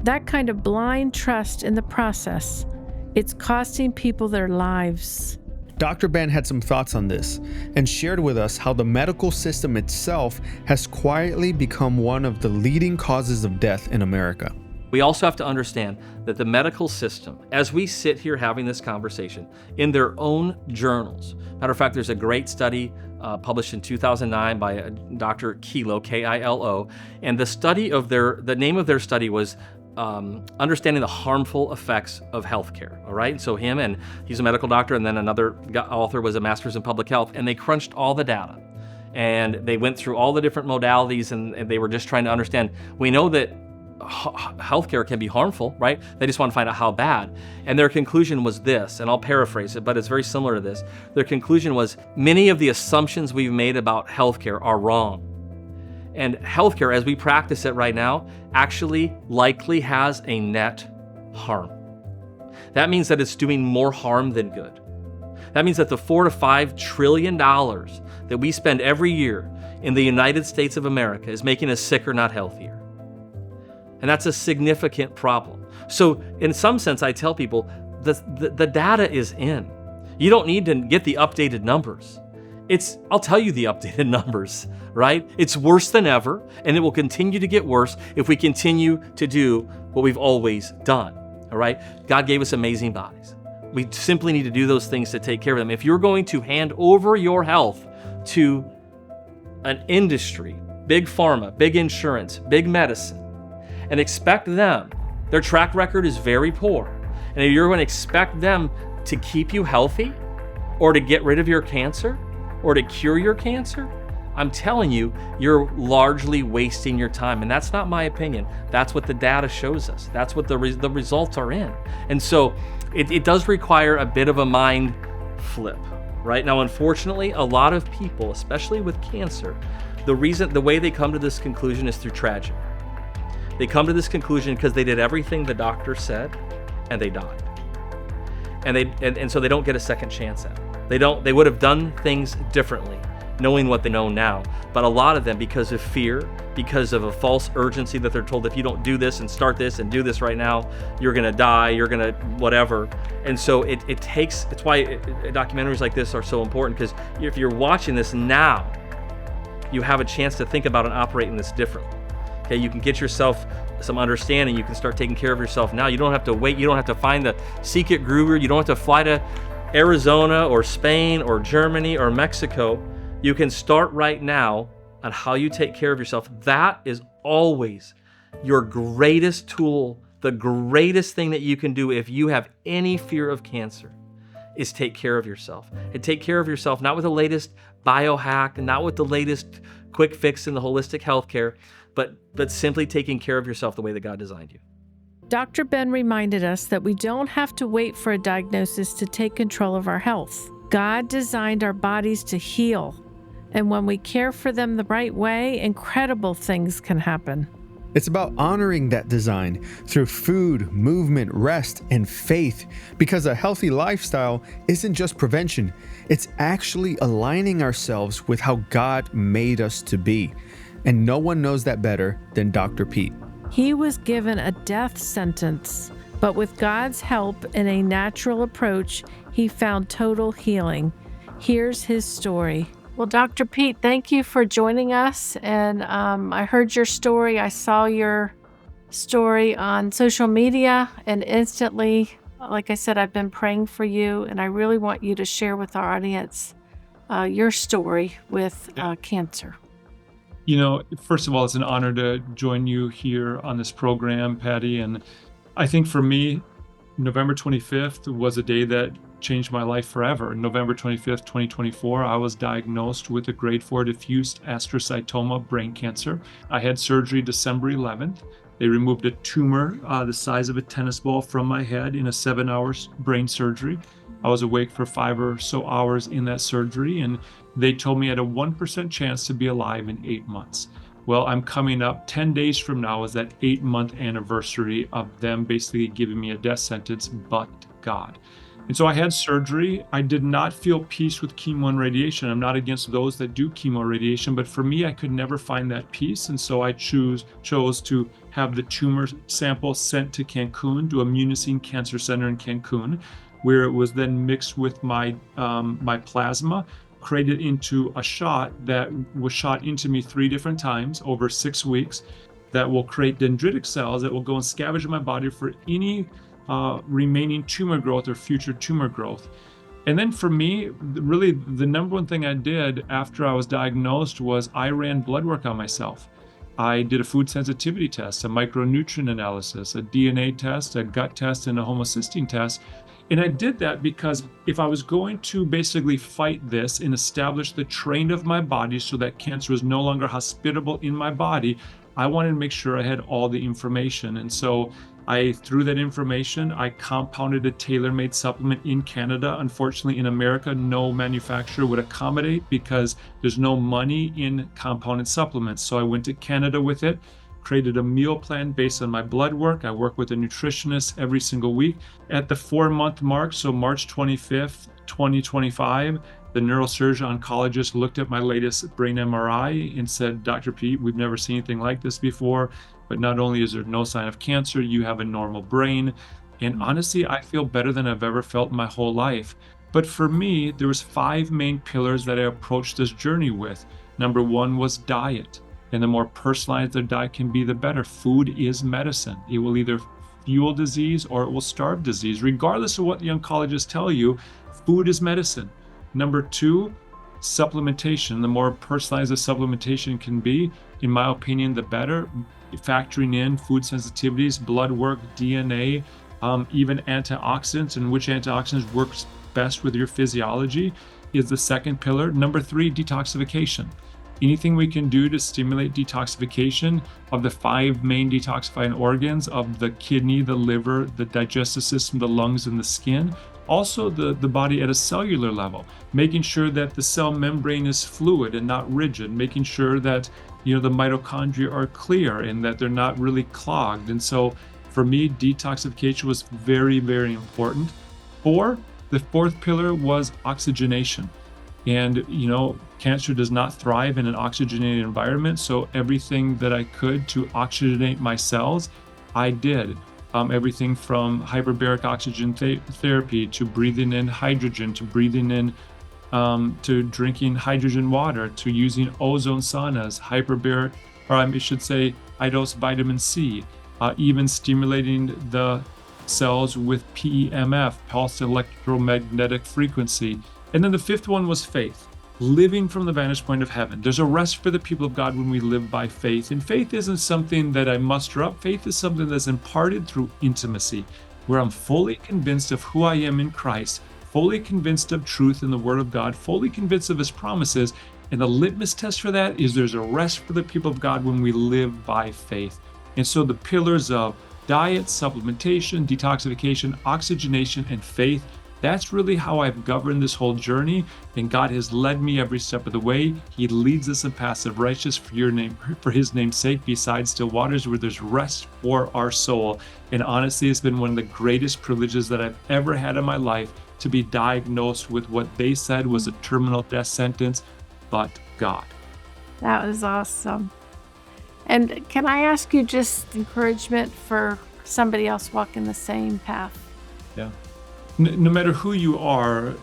B: That kind of blind trust in the process, it's costing people their lives.
C: Dr. Ben had some thoughts on this and shared with us how the medical system itself has quietly become one of the leading causes of death in America.
E: We also have to understand that the medical system, as we sit here having this conversation, in their own journals, matter of fact, there's a great study published in 2009 by Dr. Kilo, K-I-L-O, and the name of their study was understanding the harmful effects of healthcare. All right. So he's a medical doctor, and then another author was a master's in public health, and they crunched all the data and they went through all the different modalities, and they were just trying to understand. We know that healthcare can be harmful, right? They just want to find out how bad. And their conclusion was this, and I'll paraphrase it, but it's very similar to this. Their conclusion was many of the assumptions we've made about healthcare are wrong. And healthcare, as we practice it right now, actually likely has a net harm. That means that it's doing more harm than good. That means that the $4 to $5 trillion that we spend every year in the United States of America is making us sicker, not healthier. And that's a significant problem. So in some sense, I tell people the data is in. You don't need to get the updated numbers. I'll tell you the updated numbers, right? It's worse than ever, and it will continue to get worse if we continue to do what we've always done, all right? God gave us amazing bodies. We simply need to do those things to take care of them. If you're going to hand over your health to an industry, big pharma, big insurance, big medicine, and expect them, their track record is very poor, and if you're going to expect them to keep you healthy or to get rid of your cancer, or to cure your cancer, I'm telling you, you're largely wasting your time. And that's not my opinion. That's what the data shows us. That's what the results are in. And so it does require a bit of a mind flip, right? Now, unfortunately, a lot of people, especially with cancer, the way they come to this conclusion is through tragedy. They come to this conclusion because they did everything the doctor said and they died. And so they don't get a second chance at it. They would have done things differently, knowing what they know now. But a lot of them, because of fear, because of a false urgency that they're told, if you don't do this and start this and do this right now, you're gonna die, you're gonna whatever. And so it's why documentaries like this are so important, because if you're watching this now, you have a chance to think about and operate in this differently. Okay, you can get yourself some understanding, you can start taking care of yourself now. You don't have to wait, you don't have to find the secret guru, you don't have to fly to Arizona or Spain or Germany or Mexico. You can start right now on how you take care of yourself. That is always your greatest tool The greatest thing that you can do if you have any fear of cancer is take care of yourself. And take care of yourself not with the latest biohack, not with the latest quick fix in the holistic healthcare, but simply taking care of yourself the way that God designed you.
B: Dr. Ben reminded us that we don't have to wait for a diagnosis to take control of our health. God designed our bodies to heal, and when we care for them the right way, incredible things can happen.
C: It's about honoring that design through food, movement, rest, and faith, because a healthy lifestyle isn't just prevention, it's actually aligning ourselves with how God made us to be. And no one knows that better than Dr. Pete.
B: He was given a death sentence, but with God's help and a natural approach, he found total healing. Here's his story. Well, Dr. Pete, thank you for joining us. And I heard your story. I saw your story on social media, and instantly, like I said, I've been praying for you, and I really want you to share with our audience your story with cancer.
I: You know, first of all, it's an honor to join you here on this program, Patty. And I think for me, November 25th was a day that changed my life forever. November 25th, 2024, I was diagnosed with a grade 4 diffuse astrocytoma brain cancer. I had surgery December 11th. They removed a tumor the size of a tennis ball from my head in a 7-hour brain surgery. I was awake for 5 or so hours in that surgery, and they told me I had a 1% chance to be alive in 8 months. Well, I'm coming up 10 days from now is that 8-month anniversary of them basically giving me a death sentence, but God. And so I had surgery. I did not feel peace with chemo and radiation. I'm not against those that do chemo and radiation, but for me, I could never find that peace. And so I chose to have the tumor sample sent to Cancun, to a Munising Cancer Center in Cancun, where it was then mixed with my plasma, created into a shot that was shot into me 3 different times over 6 weeks that will create dendritic cells that will go and scavenge in my body for any remaining tumor growth or future tumor growth. And then for me, really the number one thing I did after I was diagnosed was I ran blood work on myself. I did a food sensitivity test, a micronutrient analysis, a DNA test, a gut test, and a homocysteine test. And I did that because if I was going to basically fight this and establish the terrain of my body so that cancer was no longer hospitable in my body, I wanted to make sure I had all the information. And so through that information, I compounded a tailor-made supplement in Canada. Unfortunately, in America, no manufacturer would accommodate because there's no money in compounded supplements. So I went to Canada with it, created a meal plan based on my blood work. I work with a nutritionist every single week. At the 4-month mark, so March 25th, 2025, the neurosurgeon oncologist looked at my latest brain MRI and said, Dr. Pete, we've never seen anything like this before, but not only is there no sign of cancer, you have a normal brain. And honestly, I feel better than I've ever felt in my whole life. But for me, there was 5 main pillars that I approached this journey with. Number 1 was diet. And the more personalized their diet can be, the better. Food is medicine. It will either fuel disease or it will starve disease. Regardless of what the oncologists tell you, food is medicine. Number 2, supplementation. The more personalized the supplementation can be, in my opinion, the better. Factoring in food sensitivities, blood work, DNA, even antioxidants, and which antioxidants works best with your physiology is the second pillar. Number 3, detoxification. Anything we can do to stimulate detoxification of the 5 main detoxifying organs of the kidney, the liver, the digestive system, the lungs, and the skin. Also the body at a cellular level, making sure that the cell membrane is fluid and not rigid, making sure that the mitochondria are clear and that they're not really clogged. And so for me, detoxification was very, very important. The 4th pillar was oxygenation. And, cancer does not thrive in an oxygenated environment. So everything that I could to oxygenate my cells, I did. Everything from hyperbaric oxygen therapy to breathing in hydrogen, to breathing in, to drinking hydrogen water, to using ozone saunas, hyperbaric, or I should say, high-dose vitamin C, even stimulating the cells with PEMF, pulsed electromagnetic frequency. And then the 5th one was faith. living from the vantage point of heaven. There's a rest for the people of God when we live by faith. And faith isn't something that I muster up. Faith is something that's imparted through intimacy, where I'm fully convinced of who I am in Christ, fully convinced of truth in the Word of God, fully convinced of His promises. And the litmus test for that is there's a rest for the people of God when we live by faith. And so the pillars of diet, supplementation, detoxification, oxygenation, and faith, that's really how I've governed this whole journey, and God has led me every step of the way. He leads us in paths of righteousness for His name's sake, beside still waters where there's rest for our soul. And honestly, it's been one of the greatest privileges that I've ever had in my life to be diagnosed with what they said was a terminal death sentence, but God.
B: That was awesome. And can I ask you just encouragement for somebody else walking the same path?
I: Yeah. No matter who you are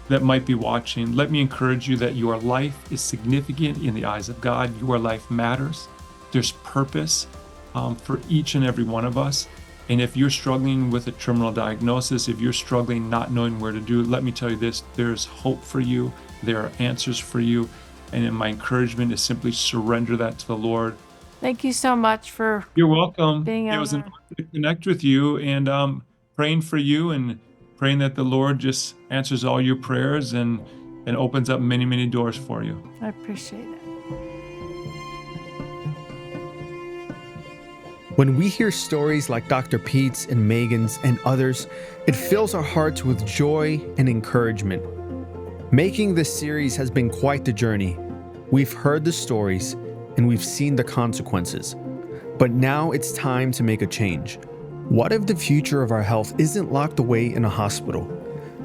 I: that might be watching, let me encourage you that your life is significant in the eyes of God. Your life matters. There's purpose for each and every one of us. And if you're struggling with a terminal diagnosis, if you're struggling not knowing where to do, let me tell you this, there's hope for you. There are answers for you. And my encouragement is simply surrender that to the Lord.
B: Thank you so much for
I: You're welcome.
B: being
I: It
B: on
I: was an
B: our-
I: honor to connect with you, and praying for you and praying that the Lord just answers all your prayers and opens up many, many doors for you.
B: I appreciate it.
C: When we hear stories like Dr. Pete's and Megan's and others, it fills our hearts with joy and encouragement. Making this series has been quite the journey. We've heard the stories and we've seen the consequences. But now it's time to make a change. What if the future of our health isn't locked away in a hospital,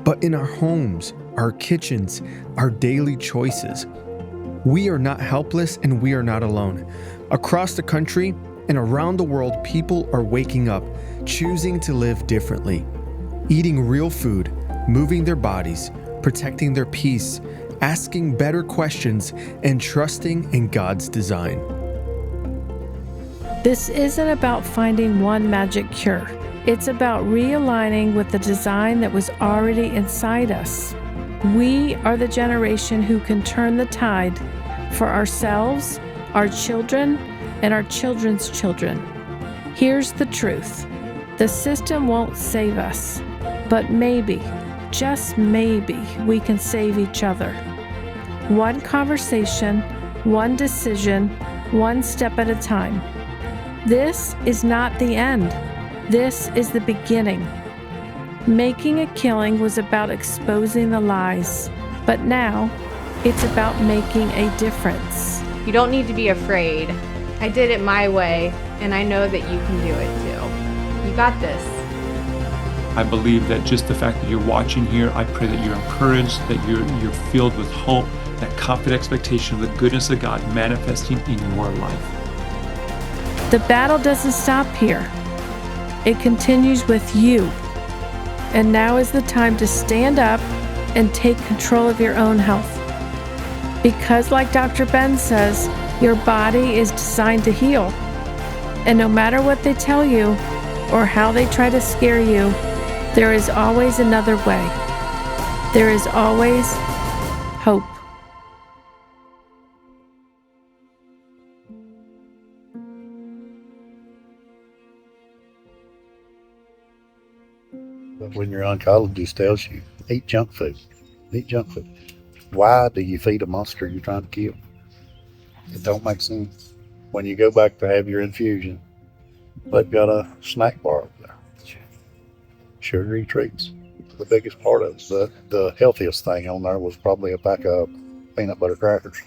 C: but in our homes, our kitchens, our daily choices? We are not helpless and we are not alone. Across the country and around the world, people are waking up, choosing to live differently, eating real food, moving their bodies, protecting their peace, asking better questions, and trusting in God's design.
B: This isn't about finding one magic cure. It's about realigning with the design that was already inside us. We are the generation who can turn the tide for ourselves, our children, and our children's children. Here's the truth. The system won't save us, but maybe, just maybe, we can save each other. One conversation, one decision, one step at a time. This is not the end. This is the beginning. Making a killing was about exposing the lies, but now it's about making a difference.
F: You don't need to be afraid. I did it my way, and I know that you can do it too. You got this.
I: I believe that just the fact that you're watching here, I pray that you're encouraged, that you're filled with hope, that confident expectation of the goodness of God manifesting in your life.
B: The battle doesn't stop here. It continues with you. And now is the time to stand up and take control of your own health. Because like Dr. Ben says, your body is designed to heal. And no matter what they tell you or how they try to scare you, there is always another way. There is always hope.
J: But when your oncologist tells you, eat junk food, why do you feed a monster you're trying to kill? It don't make sense. When you go back to have your infusion, they've got a snack bar up there. Sugary treats. The biggest part of it, the healthiest thing on there was probably a pack of peanut butter crackers.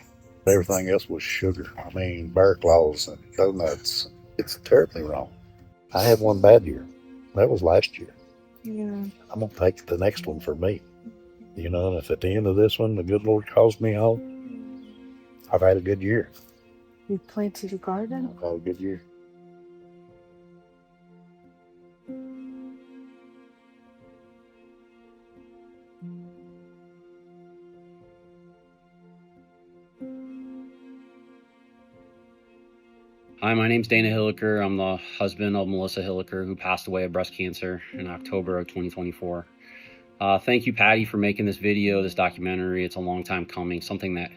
J: Everything else was sugar. I mean, bear claws and donuts. It's terribly wrong. I had one bad year. That was last year.
F: Yeah.
J: I'm going to take the next one for me. You know, and if at the end of this one, the good Lord calls me home, I've had a good year.
B: You planted a garden?
J: I've had a good year.
K: Hi, my name's Dana Hilliker. I'm the husband of Melissa Hilliker, who passed away of breast cancer in October of 2024. Thank you, Patty, for making this video, this documentary. It's a long time coming, something that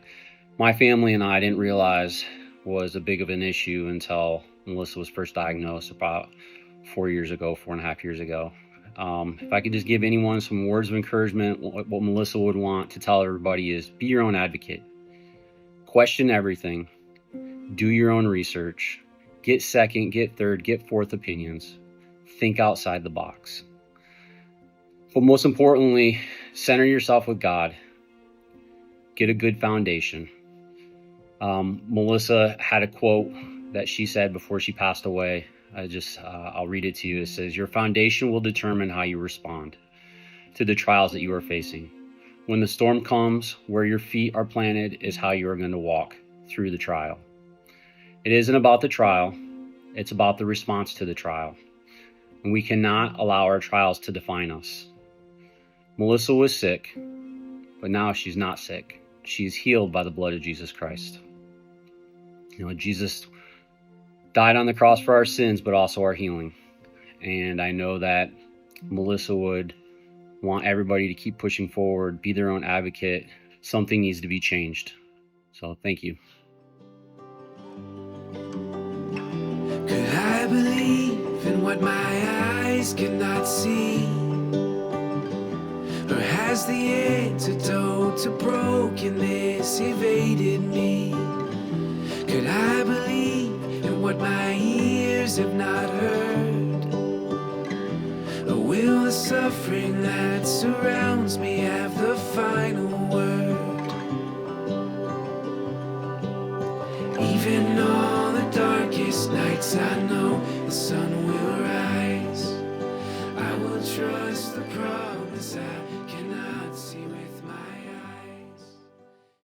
K: my family and I didn't realize was a big of an issue until Melissa was first diagnosed about 4.5 years ago. If I could just give anyone some words of encouragement, what Melissa would want to tell everybody is be your own advocate. Question everything. Do your own research. Get second, get third, get fourth opinions. Think outside the box. But most importantly, center yourself with God. Get a good foundation. Melissa had a quote that she said before she passed away. I'll read it to you. It says, "Your foundation will determine how you respond to the trials that you are facing. When the storm comes, where your feet are planted is how you are going to walk through the trial. It isn't about the trial. It's about the response to the trial. And we cannot allow our trials to define us." Melissa was sick, but now she's not sick. She's healed by the blood of Jesus Christ. Jesus died on the cross for our sins, but also our healing. And I know that Melissa would want everybody to keep pushing forward, be their own advocate. Something needs to be changed. So thank you.
L: Could I believe in what my eyes cannot see? Or has the antidote to brokenness evaded me? Could I believe in what my ears have not heard? Or will the suffering that surrounds me have the final word? Even on the darkest nights, I know the sun will rise. I will trust the promise I cannot see with my